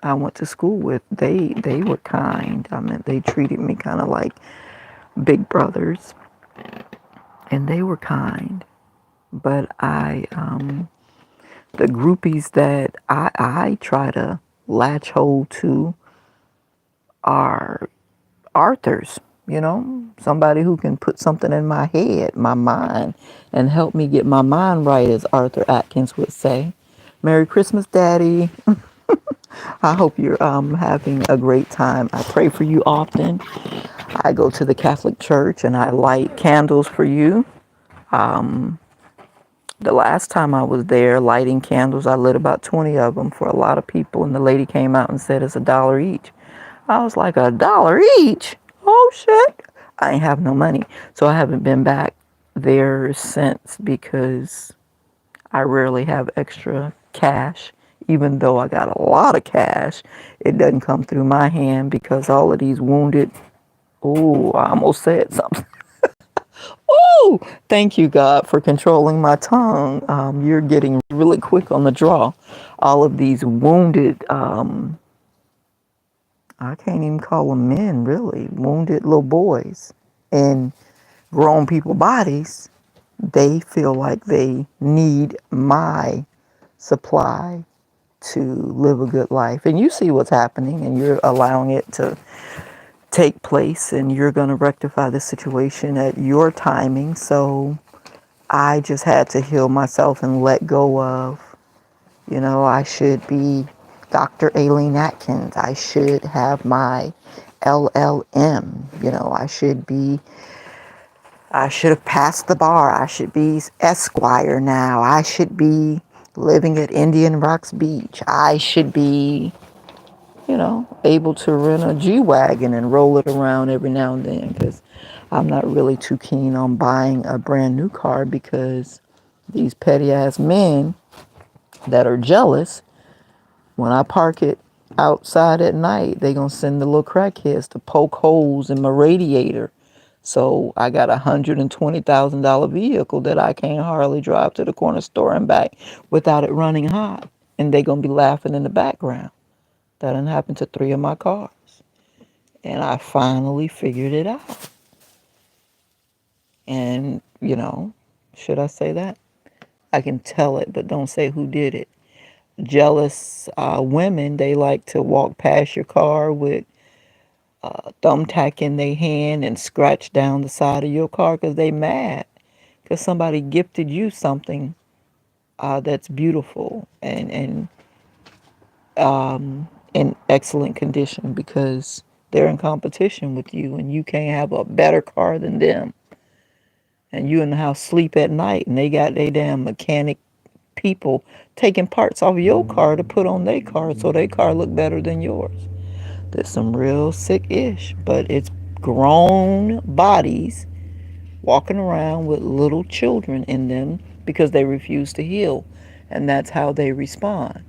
I went to school with, they were kind. I mean, they treated me kind of like big brothers, and they were kind. But the groupies that I try to latch hold to are Arthur's. somebody who can put something in my head, my mind, and help me get my mind right, as Arthur Atkins would say. Merry Christmas, Daddy. I hope you're having a great time. I pray for you often. I go to the Catholic Church and I light candles for you. The last time I was there lighting candles, I lit about 20 of them for a lot of people, and the lady came out and said it's $1 each. I was like, $1 each? Oh shit. I ain't have no money. So I haven't been back there since because I rarely have extra cash. Even though I got a lot of cash, it doesn't come through my hand because all of these wounded. Oh, I almost said something. Oh, thank you, God, for controlling my tongue. You're getting really quick on the draw. All of these wounded, I can't even call them men, really, wounded little boys in grown people bodies, they feel like they need my supply to live a good life. And you see what's happening, and you're allowing it to take place, and you're going to rectify the situation at your timing. So I just had to heal myself and let go of, I should be Dr. Aileen Atkins. I should have my LLM. I should have passed the bar. I should be Esquire now. I should be living at Indian Rocks Beach. I should be, able to rent a G-Wagon and roll it around every now and then, because I'm not really too keen on buying a brand new car, because these petty ass men that are jealous, when I park it outside at night, they gonna send the little crackheads to poke holes in my radiator. So I got $120,000 vehicle that I can't hardly drive to the corner store and back without it running hot. And they gonna be laughing in the background. That done happened to 3 of my cars. And I finally figured it out. And, should I say that? I can tell it, but don't say who did it. Jealous women, they like to walk past your car with a thumbtack in their hand and scratch down the side of your car because they mad because somebody gifted you something that's beautiful and in excellent condition, because they're in competition with you and you can't have a better car than them. And you in the house sleep at night and they got their damn mechanic people taking parts off your car to put on their car so their car look better than yours. There's some real sick ish, but it's grown bodies walking around with little children in them because they refuse to heal. And that's how they respond.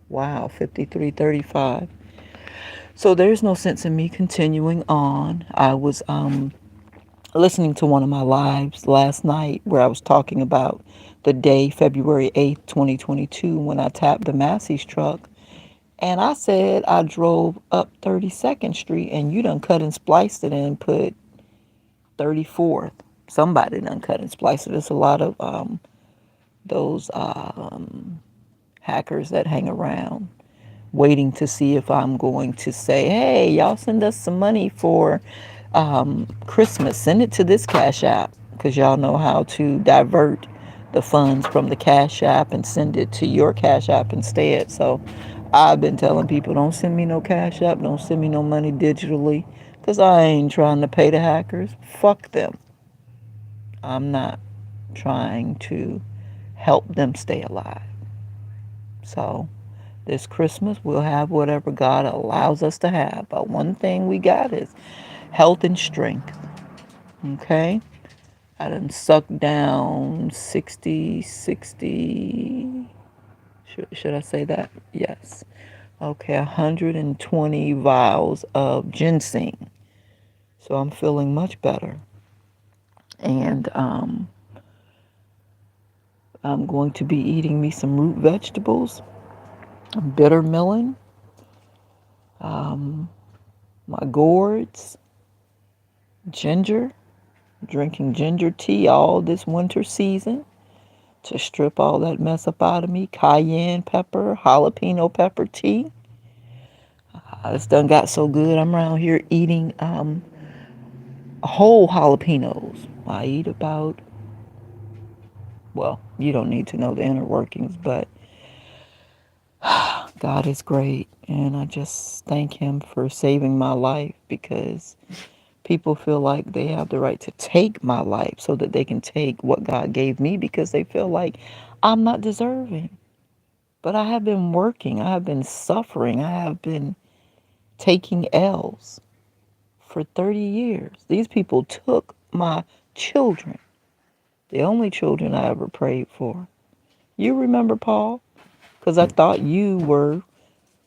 Wow, 5335. So there's no sense in me continuing on. I was listening to one of my lives last night where I was talking about the day, February 8th, 2022, when I tapped the Massey's truck. And I said I drove up 32nd Street and you done cut and spliced it and put 34th. Somebody done cut and spliced it. There's a lot of those hackers that hang around waiting to see if I'm going to say, hey, y'all send us some money for Christmas. Send it to this Cash App, because y'all know how to divert the funds from the Cash App and send it to your Cash App instead. So I've been telling people, don't send me no Cash App, don't send me no money digitally, because I ain't trying to pay the hackers. Fuck them. I'm not trying to help them stay alive. So this Christmas, we'll have whatever God allows us to have. But one thing we got is health and strength. Okay? I done sucked down 60. Should I say that? Yes. Okay, 120 vials of ginseng. So I'm feeling much better. And I'm going to be eating me some root vegetables, bitter melon, my gourds, ginger, drinking ginger tea all this winter season to strip all that mess up out of me, cayenne pepper, jalapeno pepper tea. It's done got so good. I'm around here eating whole jalapenos. I eat about, well, you don't need to know the inner workings, but God is great. And I just thank Him for saving my life, because people feel like they have the right to take my life so that they can take what God gave me, because they feel like I'm not deserving. But I have been working, I have been suffering, I have been taking L's for 30 years. These people took my children, the only children I ever prayed for. You remember, Paul? Because I thought you were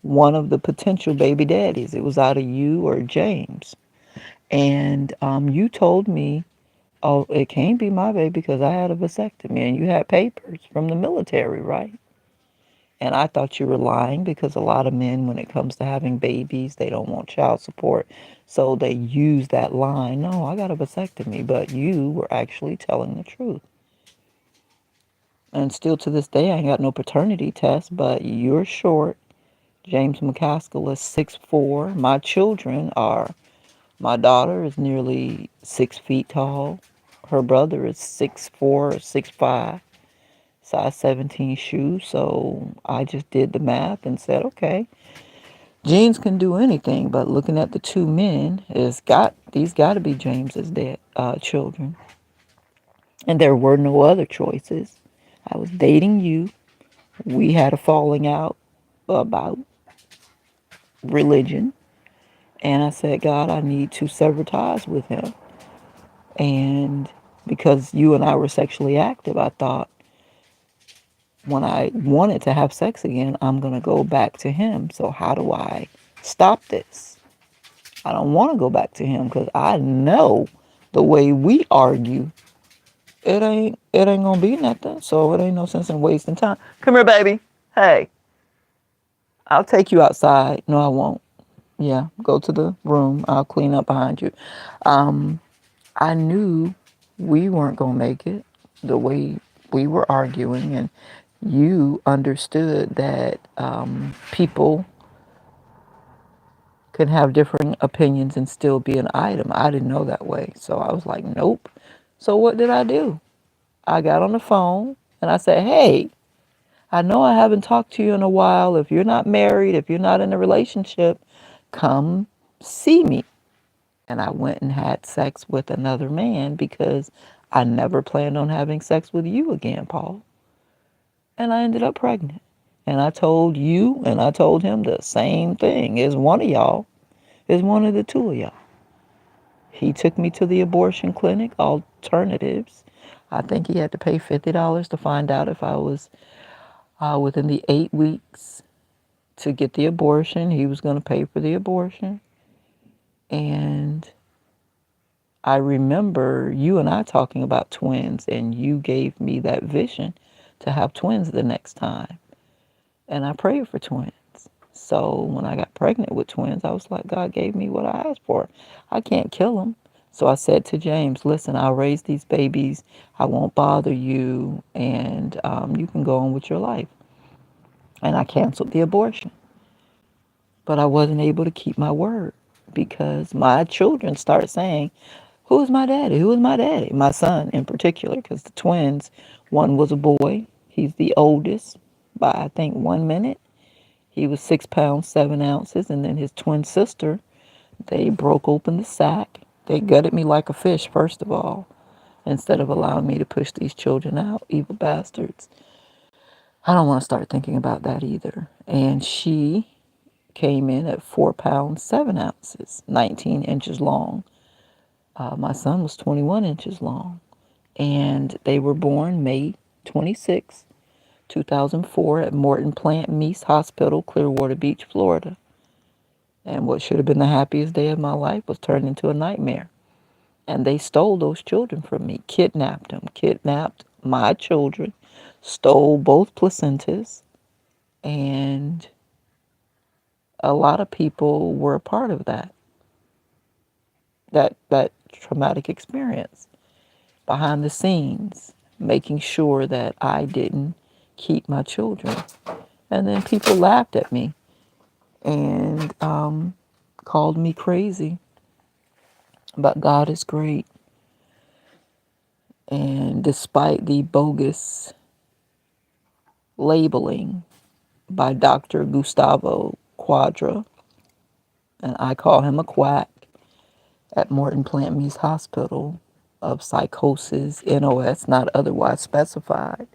one of the potential baby daddies. It was out of you or James. And you told me, oh, it can't be my baby because I had a vasectomy, and you had papers from the military, right? And I thought you were lying, because a lot of men, when it comes to having babies, they don't want child support. So they use that line, no, I got a vasectomy. But you were actually telling the truth. And still to this day, I ain't got no paternity test, but you're short. James McCaskill is 6'4". My children are, my daughter is nearly 6 feet tall. Her brother is 6'4", 6'5", size 17 shoes. So I just did the math and said, okay, genes can do anything. But looking at the two men, these got to be James's children. And there were no other choices. I was dating you. We had a falling out about religion. And I said, God, I need to sever ties with him. And because you and I were sexually active, I thought when I wanted to have sex again, I'm going to go back to him. So how do I stop this? I don't want to go back to him, because I know the way we argue, it ain't going to be nothing. So it ain't no sense in wasting time. Come here, baby. Hey, I'll take you outside. No, I won't. Yeah, go to the room. I'll clean up behind you. I knew we weren't going to make it the way we were arguing, and you understood that people can have differing opinions and still be an item. I didn't know that way, so I was like, nope. So what did I do? I got on the phone and I said, hey, I know I haven't talked to you in a while. If you're not married, if you're not in a relationship, come see me. And I went and had sex with another man, because I never planned on having sex with you again, Paul. And I ended up pregnant. And I told you and I told him the same thing. Is one of y'all, is one of the two of y'all. He took me to the abortion clinic, alternatives. I think he had to pay $50 to find out if I was within the 8 weeks to get the abortion. He was going to pay for the abortion. And I remember you and I talking about twins, and you gave me that vision to have twins the next time. And I prayed for twins. So when I got pregnant with twins, I was like, God gave me what I asked for. I can't kill them. So I said to James, listen, I'll raise these babies. I won't bother you. And you can go on with your life. And I canceled the abortion. But I wasn't able to keep my word, because my children started saying, who is my daddy? Who is my daddy? My son in particular, because the twins, one was a boy. He's the oldest by, I think, 1 minute. He was 6 pounds, 7 ounces. And then his twin sister, they broke open the sack. They gutted me like a fish, first of all, instead of allowing me to push these children out, evil bastards. I don't want to start thinking about that either. And she came in at 4 pounds, 7 ounces, 19 inches long. My son was 21 inches long. And they were born May 26, 2004 at Morton Plant Meese Hospital, Clearwater Beach, Florida. And what should have been the happiest day of my life was turned into a nightmare. And they stole those children from me, kidnapped them, kidnapped my children, stole both placentas, and a lot of people were a part of that traumatic experience, behind the scenes, making sure that I didn't keep my children. And then people laughed at me and called me crazy. But God is great. And despite the bogus labeling by Dr. Gustavo Quadra, and I call him a quack, at Morton Plant Mease Hospital of psychosis, NOS, not otherwise specified,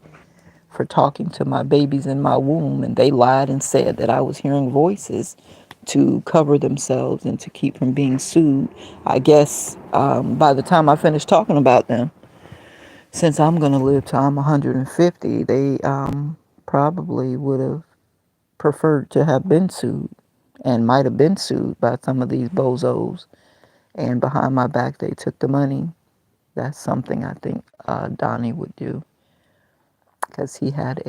for talking to my babies in my womb, and they lied and said that I was hearing voices to cover themselves and to keep from being sued. I guess by the time I finished talking about them, since I'm going to live till I'm 150, they probably would have preferred to have been sued and might have been sued by some of these bozos. And behind my back, they took the money. That's something I think Donnie would do, because he said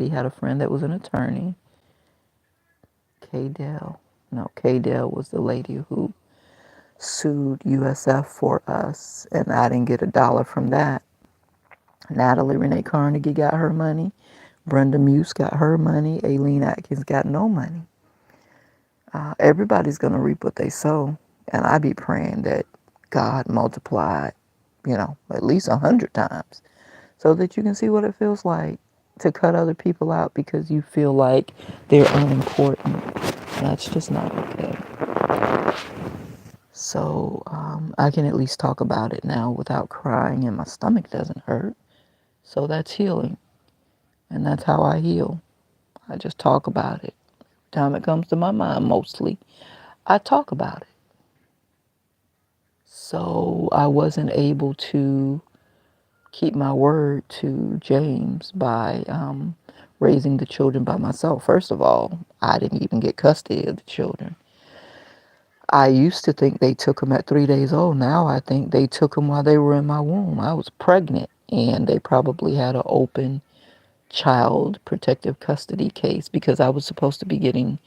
he had a friend that was an attorney. K-Dell. No, K-Dell was the lady who sued USF for us, and I didn't get a dollar from that. Natalie Renee Carnegie got her money. Brenda Muse got her money. Aileen Atkins got no money. Everybody's going to reap what they sow. And I be praying that God multiplied, at least 100 times, so that you can see what it feels like to cut other people out because you feel like they're unimportant. That's just not okay. So I can at least talk about it now without crying, and my stomach doesn't hurt. So that's healing. And that's how I heal. I just talk about it. Every time it comes to my mind, mostly, I talk about it. So I wasn't able to keep my word to James by raising the children by myself. First of all, I didn't even get custody of the children. I used to think they took them at 3 days old. Now I think they took them while they were in my womb. I was pregnant, and they probably had an open child protective custody case because I was supposed to be getting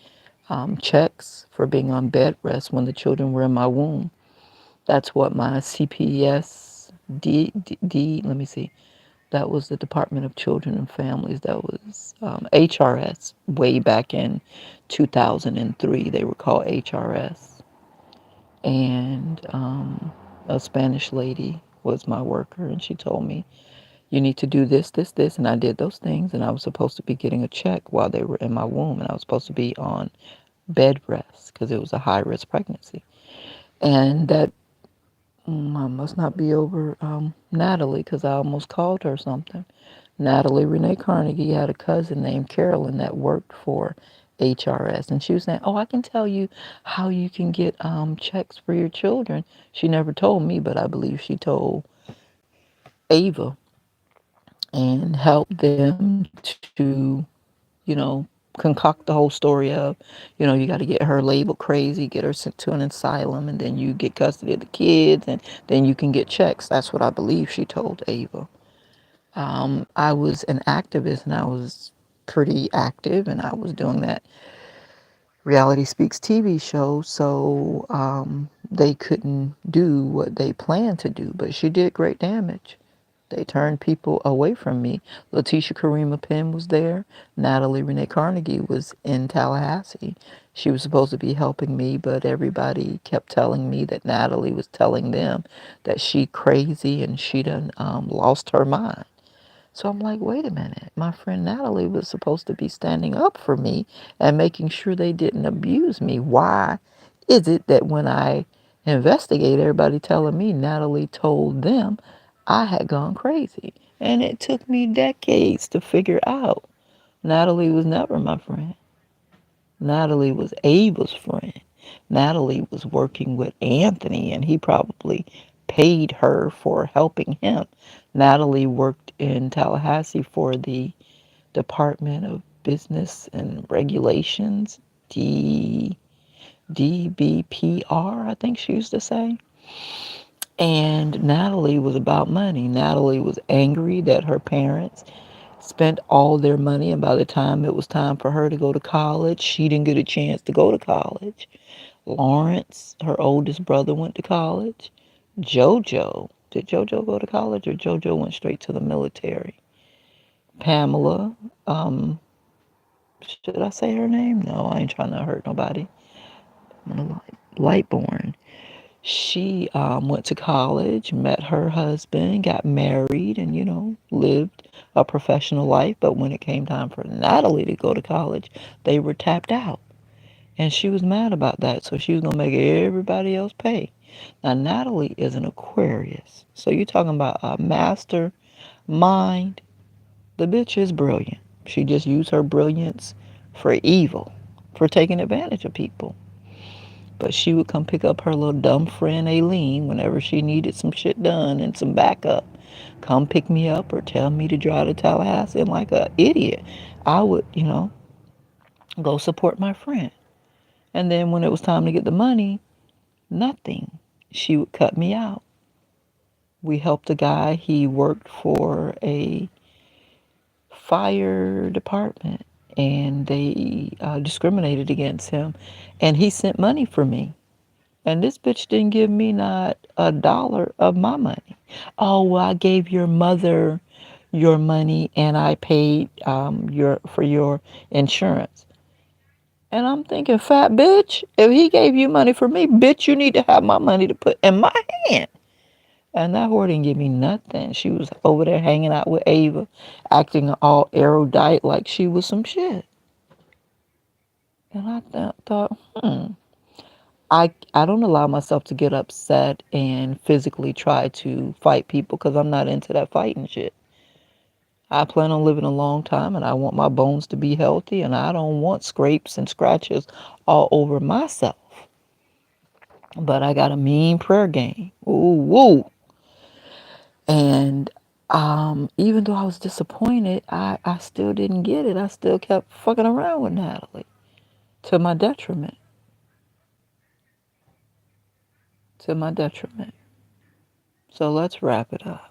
checks for being on bed rest when the children were in my womb. That's what my CPS let me see. That was the Department of Children and Families. That was HRS way back in 2003. They were called HRS. And a Spanish lady was my worker, and she told me, you need to do this, this, this. And I did those things, and I was supposed to be getting a check while they were in my womb, and I was supposed to be on bed rest because it was a high-risk pregnancy. And that I must not be over Natalie, because I almost called her something. Natalie Renee Carnegie had a cousin named Carolyn that worked for HRS, and she was saying, "Oh, I can tell you how you can get checks for your children." She never told me, but I believe she told Ava, and helped them to, you know, concoct the whole story of, you got to get her labeled crazy, get her sent to an asylum, and then you get custody of the kids, and then you can get checks. That's what I believe she told Ava. I was an activist, and I was pretty active, and I was doing that Reality Speaks TV show, so they couldn't do what they planned to do, but she did great damage. They turned people away from me. Letitia Karima Penn was there. Natalie Renee Carnegie was in Tallahassee. She was supposed to be helping me, but everybody kept telling me that Natalie was telling them that she crazy and she done lost her mind. So I'm like, wait a minute. My friend Natalie was supposed to be standing up for me and making sure they didn't abuse me. Why is it that when I investigate, everybody telling me Natalie told them I had gone crazy? And it took me decades to figure out Natalie was never my friend. Natalie was Ava's friend. Natalie was working with Anthony, and he probably paid her for helping him. Natalie worked in Tallahassee for the Department of Business and Regulations, DBPR, I think she used to say. And Natalie was about money. Natalie was angry that her parents spent all their money, and by the time it was time for her to go to college, she didn't get a chance to go to college. Lawrence, her oldest brother, went to college. JoJo, did JoJo go to college, or JoJo went straight to the military? Pamela, should I say her name? No, I ain't trying to hurt nobody. I'm gonna Lightborn. She went to college, met her husband, got married, and, lived a professional life. But when it came time for Natalie to go to college, they were tapped out. And she was mad about that. So she was going to make everybody else pay. Now, Natalie is an Aquarius. So you're talking about a master mind. The bitch is brilliant. She just used her brilliance for evil, for taking advantage of people. But she would come pick up her little dumb friend Aileen whenever she needed some shit done and some backup. Come pick me up or tell me to drive to Tallahassee. And like an idiot, I would, go support my friend. And then when it was time to get the money, nothing. She would cut me out. We helped a guy. He worked for a fire department and they discriminated against him. And he sent money for me. And this bitch didn't give me not a dollar of my money. Oh, well, I gave your mother your money and I paid for your insurance. And I'm thinking, fat bitch, if he gave you money for me, bitch, you need to have my money to put in my hand. And that whore didn't give me nothing. She was over there hanging out with Ava, acting all erudite like she was some shit. And I thought, I don't allow myself to get upset and physically try to fight people because I'm not into that fighting shit. I plan on living a long time and I want my bones to be healthy and I don't want scrapes and scratches all over myself. But I got a mean prayer game. Ooh, woo. And even though I was disappointed, I still didn't get it. I still kept fucking around with Natalie to my detriment. To my detriment. So let's wrap it up.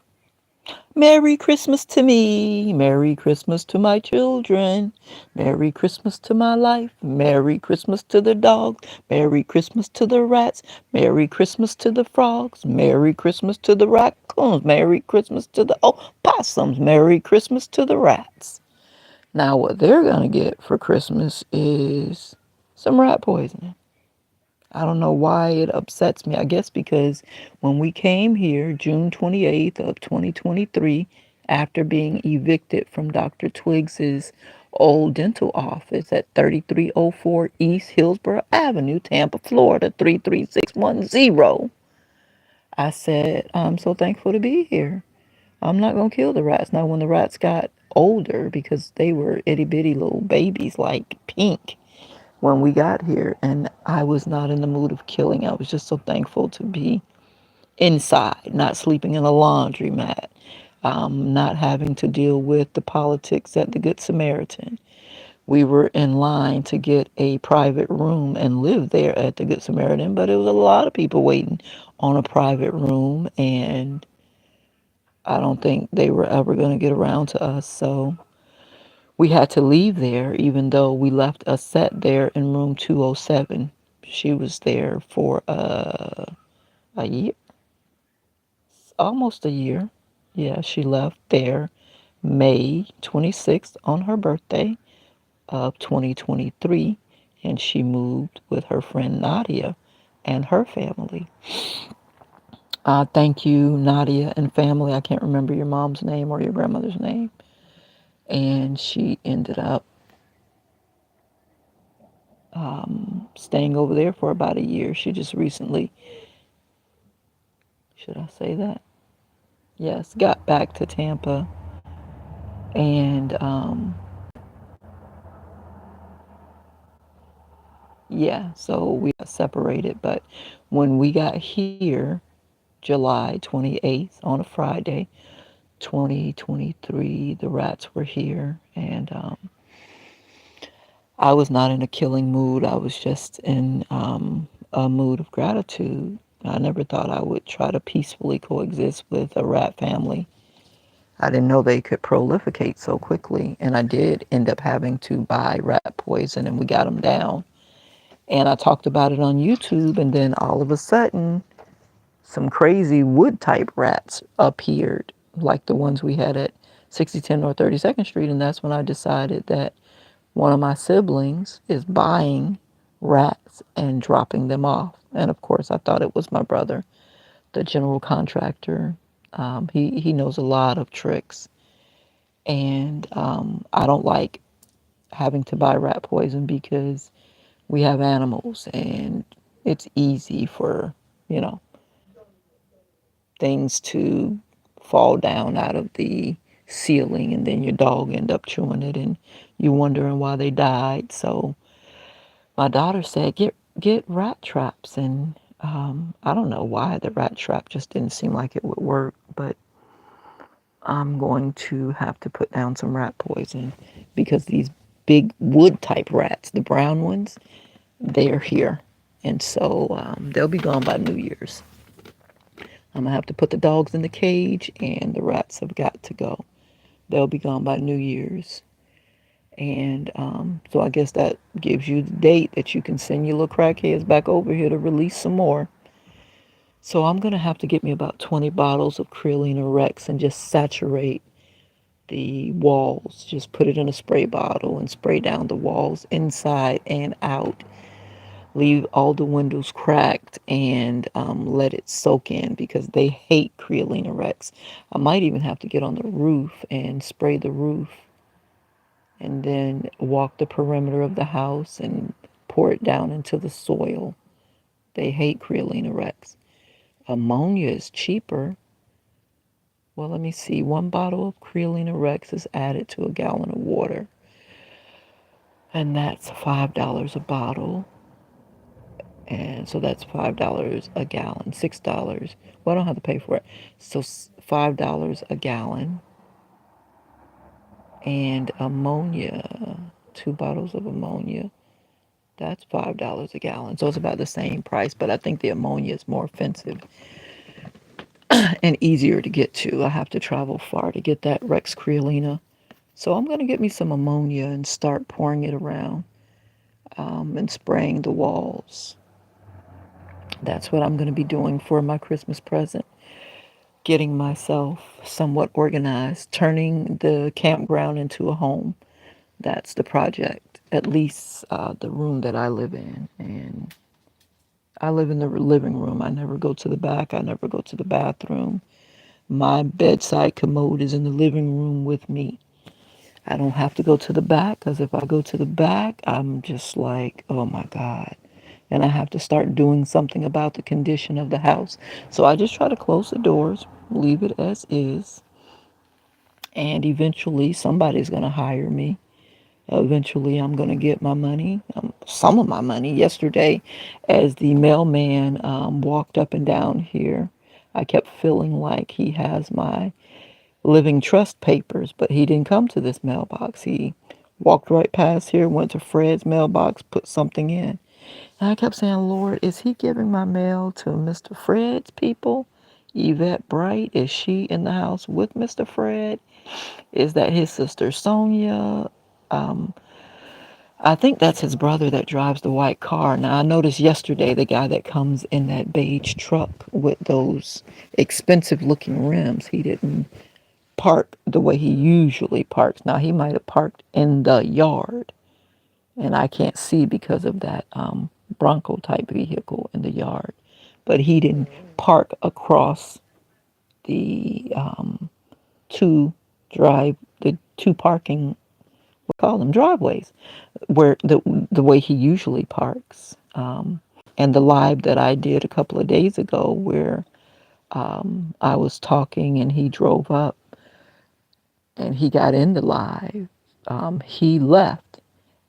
Merry Christmas to me. Merry Christmas to my children. Merry Christmas to my life. Merry Christmas to the dogs. Merry Christmas to the rats. Merry Christmas to the frogs. Merry Christmas to the raccoons. Merry Christmas to the opossums. Merry Christmas to the rats. Now, what they're going to get for Christmas is some rat poisoning. I don't know why it upsets me. I guess because when we came here, June 28th of 2023, after being evicted from Dr. Twiggs's old dental office at 3304 East Hillsborough Avenue, Tampa, Florida, 33610, I said, I'm so thankful to be here. I'm not going to kill the rats. Now, when the rats got older, because they were itty bitty little babies like Pink, when we got here, and I was not in the mood of killing. I was just so thankful to be inside, not sleeping in a laundromat, not having to deal with the politics at the Good Samaritan. We were in line to get a private room and live there at the Good Samaritan, but it was a lot of people waiting on a private room, and I don't think they were ever going to get around to us. So we had to leave there, even though we left a set there in room 207. She was there for a year, almost a year. Yeah, she left there May 26th on her birthday of 2023, and she moved with her friend Nadia and her family. Thank you, Nadia and family. I can't remember your mom's name or your grandmother's name. And she ended up staying over there for about a year. She just recently, should I say that? Yes, got back to Tampa. And yeah, so we got separated. But when we got here, July 28th, on a Friday, 2023, the rats were here. And I was not in a killing mood. I was just in a mood of gratitude. I never thought I would try to peacefully coexist with a rat family. I didn't know they could proliferate so quickly. And I did end up having to buy rat poison, and we got them down. And I talked about it on YouTube, and then all of a sudden, some crazy wood type rats appeared, like the ones we had at 6010 North 32nd Street. And that's when I decided that one of my siblings is buying rats and dropping them off. And of course, I thought it was my brother, the general contractor. He knows a lot of tricks, and I don't like having to buy rat poison because we have animals, and it's easy for you know things to fall down out of the ceiling, and then your dog end up chewing it, and you wondering why they died. So my daughter said, get rat traps, and I don't know why the rat trap just didn't seem like it would work, but I'm going to have to put down some rat poison because these big wood type rats, the brown ones, they're here. And so they'll be gone by New Year's. I'm going to have to put the dogs in the cage, and the rats have got to go. They'll be gone by New Year's. And so I guess that gives you the date that you can send your little crackheads back over here to release some more. So I'm going to have to get me about 20 bottles of Creolina Rex and just saturate the walls. Just put it in a spray bottle and spray down the walls inside and out. Leave all the windows cracked and let it soak in because they hate Creolina Rex. I might even have to get on the roof and spray the roof and then walk the perimeter of the house and pour it down into the soil. They hate Creolina Rex. Ammonia is cheaper. Well, let me see. One bottle of Creolina Rex is added to a gallon of water, and that's $5 a bottle. And so that's $5 a gallon, $6. Well, I don't have to pay for it. So $5 a gallon. And ammonia, 2 bottles of ammonia, that's $5 a gallon. So it's about the same price, but I think the ammonia is more offensive and easier to get to. I have to travel far to get that Rex Creolina. So I'm going to get me some ammonia and start pouring it around and spraying the walls. That's what I'm going to be doing for my Christmas present. Getting myself somewhat organized, turning the campground into a home. That's the project, at least the room that I live in. And I live in the living room. I never go to the back. I never go to the bathroom. My bedside commode is in the living room with me. I don't have to go to the back because if I go to the back, I'm just like, oh my God. And I have to start doing something about the condition of the house. So I just try to close the doors, leave it as is, and eventually somebody's going to hire me. Eventually, I'm going to get my money, some of my money. Yesterday, as the mailman walked up and down here, I kept feeling like he has my living trust papers, but he didn't come to this mailbox. He walked right past here, went to Fred's mailbox, put something in. And I kept saying, Lord, is he giving my mail to Mr. Fred's people? Yvette Bright, is she in the house with Mr. Fred? Is that his sister Sonia? Um, I think that's his brother that drives the white car. Now, I noticed yesterday the guy that comes in that beige truck with those expensive looking rims, he didn't park the way he usually parks. Now, he might have parked in the yard, and I can't see because of that Bronco type vehicle in the yard. But he didn't park across the two the two parking, we call them driveways, where the way he usually parks. And the live that I did a couple of days ago, where I was talking and he drove up and he got in the live, he left.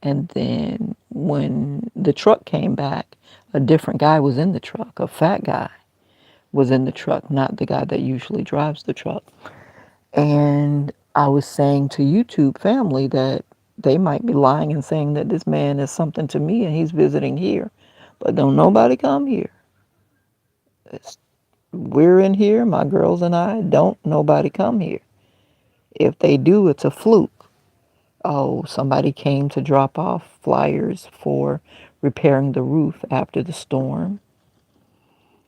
And then when the truck came back, a different guy was in the truck, a fat guy was in the truck, not the guy that usually drives the truck. And I was saying to YouTube family that they might be lying and saying that this man is something to me and he's visiting here. But don't nobody come here. It's, we're in here, my girls and I, don't nobody come here. If they do, it's a fluke. Oh, somebody came to drop off flyers for repairing the roof after the storm.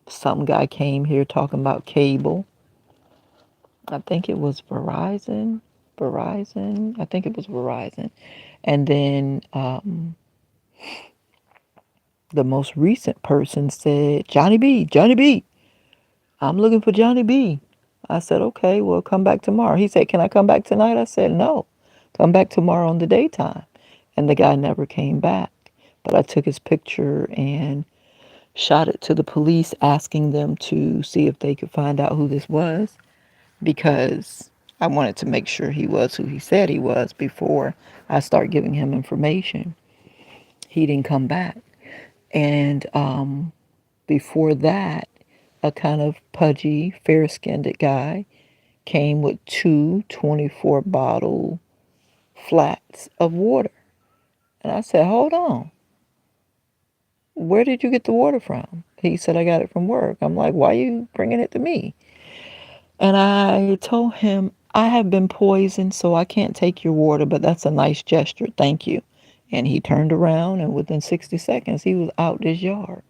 Some guy came here talking about cable. I think it was Verizon. Verizon. I think it was Verizon. And then The most recent person said, Johnny B, Johnny B, I'm looking for Johnny B. I said, okay, well, come back tomorrow. He said, can I come back tonight? I said, no, come back tomorrow in the daytime. And the guy never came back. But I took his picture and shot it to the police, asking them to see if they could find out who this was, because I wanted to make sure he was who he said he was before I start giving him information. He didn't come back. And before that, a kind of pudgy, fair skinned guy came with two 24 bottle flats of water. And I said, hold on, where did you get the water from? He said, I got it from work. I'm like, why are you bringing it to me? And I told him, I have been poisoned, so I can't take your water, but that's a nice gesture. Thank you. And he turned around, and within 60 seconds, he was out this yard.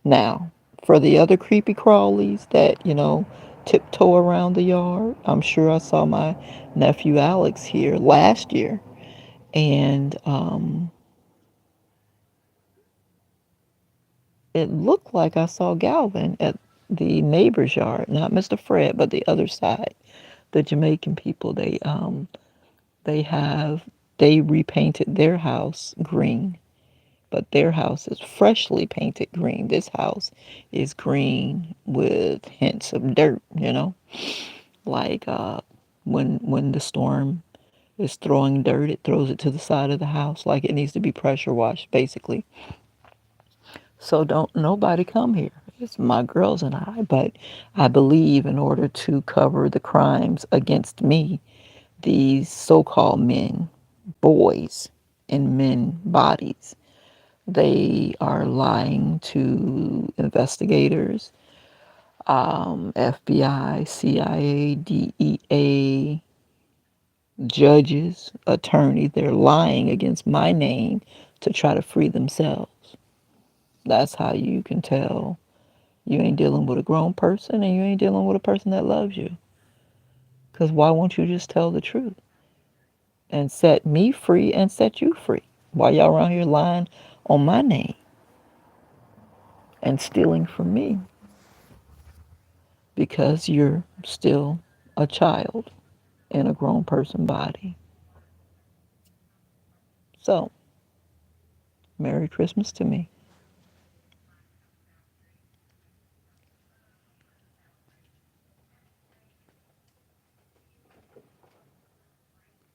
Now, for the other creepy crawlies that, tiptoe around the yard, I'm sure I saw my nephew Alex here last year. And it looked like I saw Galvin at the neighbor's yard, not Mr. Fred, but the other side. The Jamaican people, they have they repainted their house green, but their house is freshly painted green. This house is green with hints of dirt. Like when the storm is throwing dirt, it throws it to the side of the house like it needs to be pressure washed, basically. So don't nobody come here. It's my girls and I. But I believe in order to cover the crimes against me, these so-called men, boys in men bodies, they are lying to investigators, FBI, CIA, DEA, judges, attorneys. They're lying against my name to try to free themselves. That's how you can tell you ain't dealing with a grown person and you ain't dealing with a person that loves you. Because why won't you just tell the truth and set me free and set you free? Why y'all around here lying on my name and stealing from me? Because you're still a child in a grown person body. So, Merry Christmas to me.